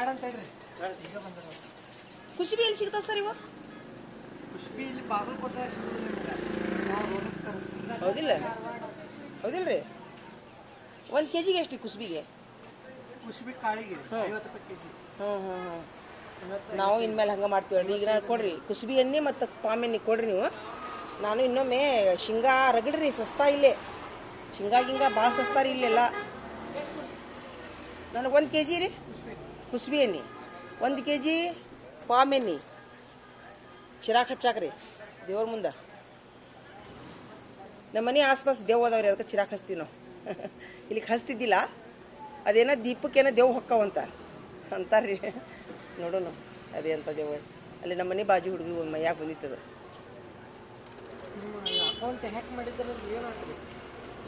ಕುಸುಬಿ ಎಲ್ಲಿ ಸಿಗ್ತಾವ ಸರ್ ಇವು? ಹೌದಿಲ್ಲ ರೀ? 1 kg ಎಷ್ಟು ಕುಸುಬಿಗೆ? ಕುಸುಬಿ ಕಾಳಿಗೆ 50 ರೂಪಾಯಿ ಕೆಜಿ. ನಾವು ಇನ್ಮೇಲೆ ಹಂಗೆ ಮಾಡ್ತೀವಿ. ಈಗ ನಾನು ಕೊಡ್ರಿ ಕುಸುಬಿ ಎಣ್ಣೆ ಮತ್ತು ಪಾಮ್ ಎಣ್ಣೆ ಕೊಡ್ರಿ ನೀವು. ನಾನು ಇನ್ನೊಮ್ಮೆ ಶೇಂಗಾ ರಗಡ್ರಿ, ಸಸ್ತಾ ಇಲ್ಲೇ. ಶೇಂಗಾ ಗಿಂಗ ಭಾಳ ಸಸ್ತಾ ರೀ ಇಲ್ಲೆಲ್ಲ. ನನಗೆ 1 kg ರೀ ಕುಸುಬಿ ಎಣ್ಣೆ, 1 kg ಪಾಮ್ ಎಣ್ಣೆ ಚಿರಾಕ್ ಹಚ್ಚಾಕ್ರಿ ದೇವ್ರ ಮುಂದೆ. ನಮ್ಮ ಮನೆ ಆಸ್ಪಾಸ್ ದೇವ್ ಅದಾವ್ರಿ, ಅದಕ್ಕೆ ಚಿರಾಕ್ ಹಚ್ತೀವಿ ನಾವು. ಇಲ್ಲಿಗೆ ಹಚ್ತಿದ್ದಿಲ್ಲ, ಅದೇನೋ ದೀಪಕ್ಕೇನೋ ದೇವ್ ಹೊಕ್ಕವಂತ ಅಂತಾರ್ರಿ. ನೋಡೋಣ ಅದೇ ಅಂತ ದೇವ. ಅಲ್ಲಿ ನಮ್ಮ ಮನೆ ಬಾಜು ಹುಡುಗಿ ಒಂದು ಮೈಯಾಗ ಬಂದಿತ್ತದ.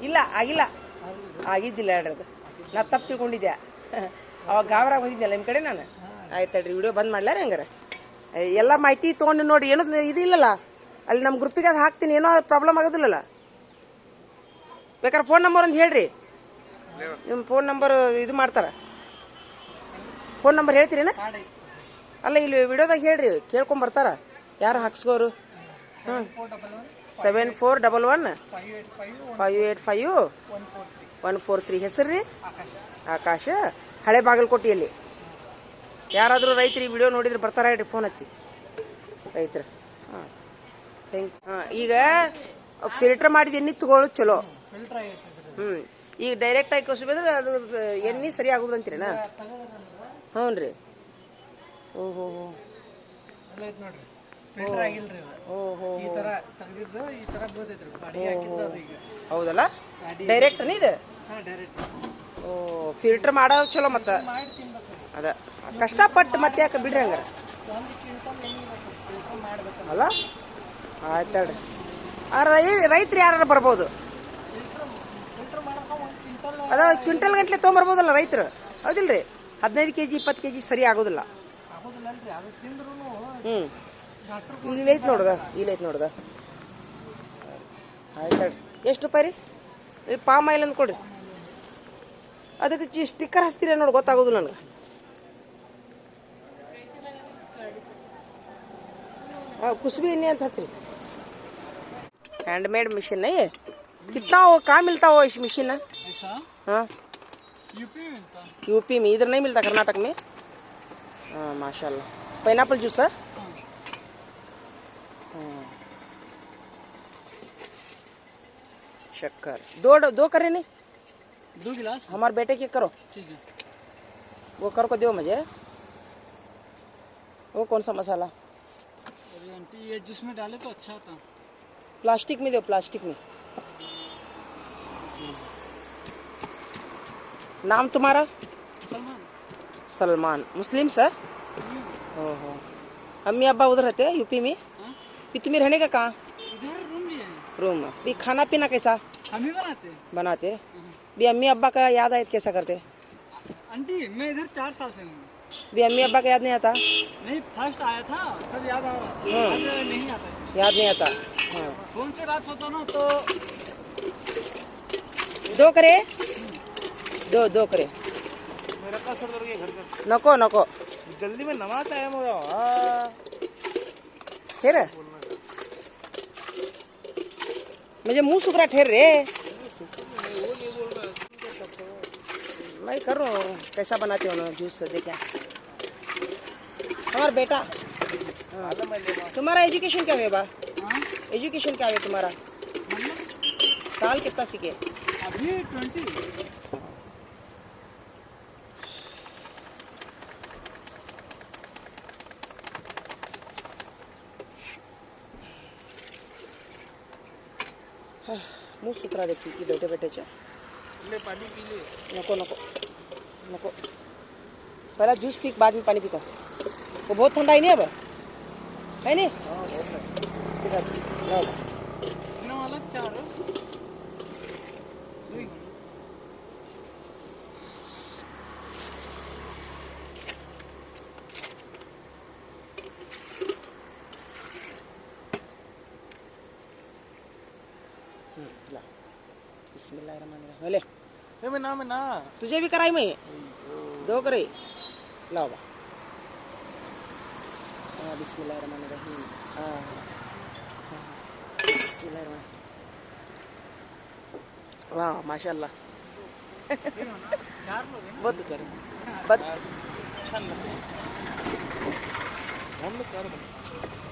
ಇಲ್ಲ ಆಗಿದ್ದಿಲ್ಲ ಹೇಳ್ರಿ, ಅದು ನಾ ತಪ್ಪು ತಿಳ್ಕೊಂಡಿದ್ದೆ. ಅವಾಗ ಗಾಬರಾಗ ಬಂದಿದ್ದೆಲ್ಲ ನಿಮ್ಮ ಕಡೆ ನಾನು. ಆಯ್ತು ಹೇಳ್ರಿ, ವಿಡಿಯೋ ಬಂದ್ ಮಾಡ್ಲಾರ ಹಂಗಾರೆ. ಎಲ್ಲ ಮಾಹಿತಿ ತೊಗೊಂಡು ನೋಡಿ. ಏನೋ ಇದು ಇಲ್ಲಲ್ಲ ಅಲ್ಲಿ ನಮ್ಮ ಗ್ರೂಪಿಗೆ ಅದು ಹಾಕ್ತೀನಿ, ಏನೋ ಪ್ರಾಬ್ಲಮ್ ಆಗೋದಿಲ್ಲಲ್ಲ. ಬೇಕಾದ್ರೆ ಫೋನ್ ನಂಬರ್ ಅಂತ ಹೇಳ್ರಿ, ನಿಮ್ಮ ಫೋನ್ ನಂಬರ್ ಇದು ಮಾಡ್ತಾರೆ. ಫೋನ್ ನಂಬರ್ ಹೇಳ್ತೀರೇನ? ಅಲ್ಲ ಇಲ್ಲಿ ವಿಡಿಯೋದಾಗ ಹೇಳ್ರಿ, ಕೇಳ್ಕೊಂಬರ್ತಾರ ಯಾರು ಹಾಕ್ಸ್ಕೋರು. 7411585143. ಹೆಸರು ರೀ ಆಕಾಶ, ಹಳೆ ಬಾಗಲಕೋಟೆಯಲ್ಲಿ. ಯಾರಾದರೂ ರೈತರು ವಿಡಿಯೋ ನೋಡಿದ್ರೆ ಬರ್ತಾರ ಹೇಳ್ರಿ, ಫೋನ್ ಹಚ್ಚಿ ರೈತರು. ಹಾಂ, ಥ್ಯಾಂಕ್ ಯು. ಹಾಂ, ಈಗ ಫಿಲ್ಟರ್ ಮಾಡಿದ ಎಣ್ಣೆ ತಗೊಳ್ಳೋದು ಚಲೋ. ಈಗ ಡೈರೆಕ್ಟಾಗಿ ಕುಸುಬಿದ್ರೆ ಅದು ಎಣ್ಣೆ ಸರಿ ಆಗೋದು ಅಂತೀರೇನಾ? ಹ್ಞೂ ರೀ. ಓಹೋ ಹೌದಲ್ಲ, ಡೈರೆಕ್ಟ್ ಇದು. ಓ, ಫಿಲ್ಟರ್ ಮಾಡೋದು ಚಲೋ. ಮತ್ತು ಅದ ಕಷ್ಟಪಟ್ಟು ಮತ್ತೆ ಯಾಕೆ ಬಿಡ್ರಿ ಹಂಗಾರ ಅಲ್ಲ? ಆಯ್ತು ಹೇಳ್ರಿ. ರೈತರು ಯಾರು ಬರ್ಬೋದು? ಅದ ಕ್ವಿಂಟಲ್ ಗಂಟ್ಲೆ ತೊಗೊಂಬರ್ಬೋದಲ್ಲ ರೈತರು, ಹೌದಿಲ್ಲ ರೀ? 15 kg 20 kg ಸರಿ ಆಗೋದಿಲ್ಲ. ಇಲ್ಲೈತೆ ನೋಡ್ದ ಆಯ್ತು ಎಷ್ಟು ರೂಪಾಯಿ ರೀ ಇದು ಪಾಮ್ ಆಯಿಲ್ ಅಂದ್ ಕೊಡ್ರಿ ಅದಕ್ಕೆ ಸ್ಟಿಕ್ಕರ್ ಹಚ್ತೀರ ನೋಡಿ ಗೊತ್ತಾಗೋದು ನನಗೆ ಕುಸುಬಿ ಎಣ್ಣೆ ಅಂತ ಹಚ್ಚ್ರಿ हैंडमेड मशीन है ये कितना वो कहाँ मिलता हो इस मशीन ऐसा हाँ यूपी में मिलता है। यूपी में इधर नहीं मिलता कर्नाटक में हाँ माशाल्लाह पाइनएप्पल जूस है शक्कर दो करे नहीं 2 गिलास हमारे बेटे के करो ठीक है। वो कर को दो मुझे वो कौन सा मसाला अरे आंटी ये जिसमें डाले तो अच्छा था। प्लास्टिक में दो प्लास्टिक में नाम तुम्हारा सलमान सलमान मुस्लिम सर ओहो अम्मी अब्बा उधर रहते हैं यूपी में हाँ? भी तुम्हें रहने का कहाँ इधर रूम भी है। रूम में भी खाना पीना कैसा हम ही बनाते हैं। बनाते भी अम्मी अब्बा का याद आए कैसा करते आंटी मैं इधर 4 साल से हूँ। भी अम्मी अब्बा का याद नहीं आता नहीं फर्स्ट आया था तब याद आ रहा था हाँ। अब नहीं आता है। याद नहीं आता हाँ फोन से बात होता ना तो दो करे दो करे मेरा का सर के घर का नको नको जल्दी में नमाज आया मोरा ठहर मुझे मुंह सुखरा ठहर रे मैं कर रहा हूँ कैसा बनाते हो ना जूस दे क्या हमारा बेटा हाँ। तुम्हारा एजुकेशन क्या हुआ बा हाँ? एजुकेशन क्या है तुम्हारा साल कितना सीखे अभी 20 मुंह सुकरा देखती की बेटे बेटे चे ले पानी पी ले। नको नको नको पहला जूस पी बाद में पानी पीता वो बहुत ठंडा ही नहीं अब है नहीं ठीक है लाओ इतना वाला 4 2 ला बिस्मिल्लाहिर्रहमानिर्रहीम ले ए मैं ना तुझे भी कराई मैं दो करे लाओ बा हाँ बिस्मिल्लाहिर्रहमानिर्रहीम हाँ बिस्मिल्लाहिर्रहमानिर्रहीम वाह माशाल्लाह 4 लोग हैं। बहुत अच्छा बहुत अच्छा लगता है हम लोग 4 बने।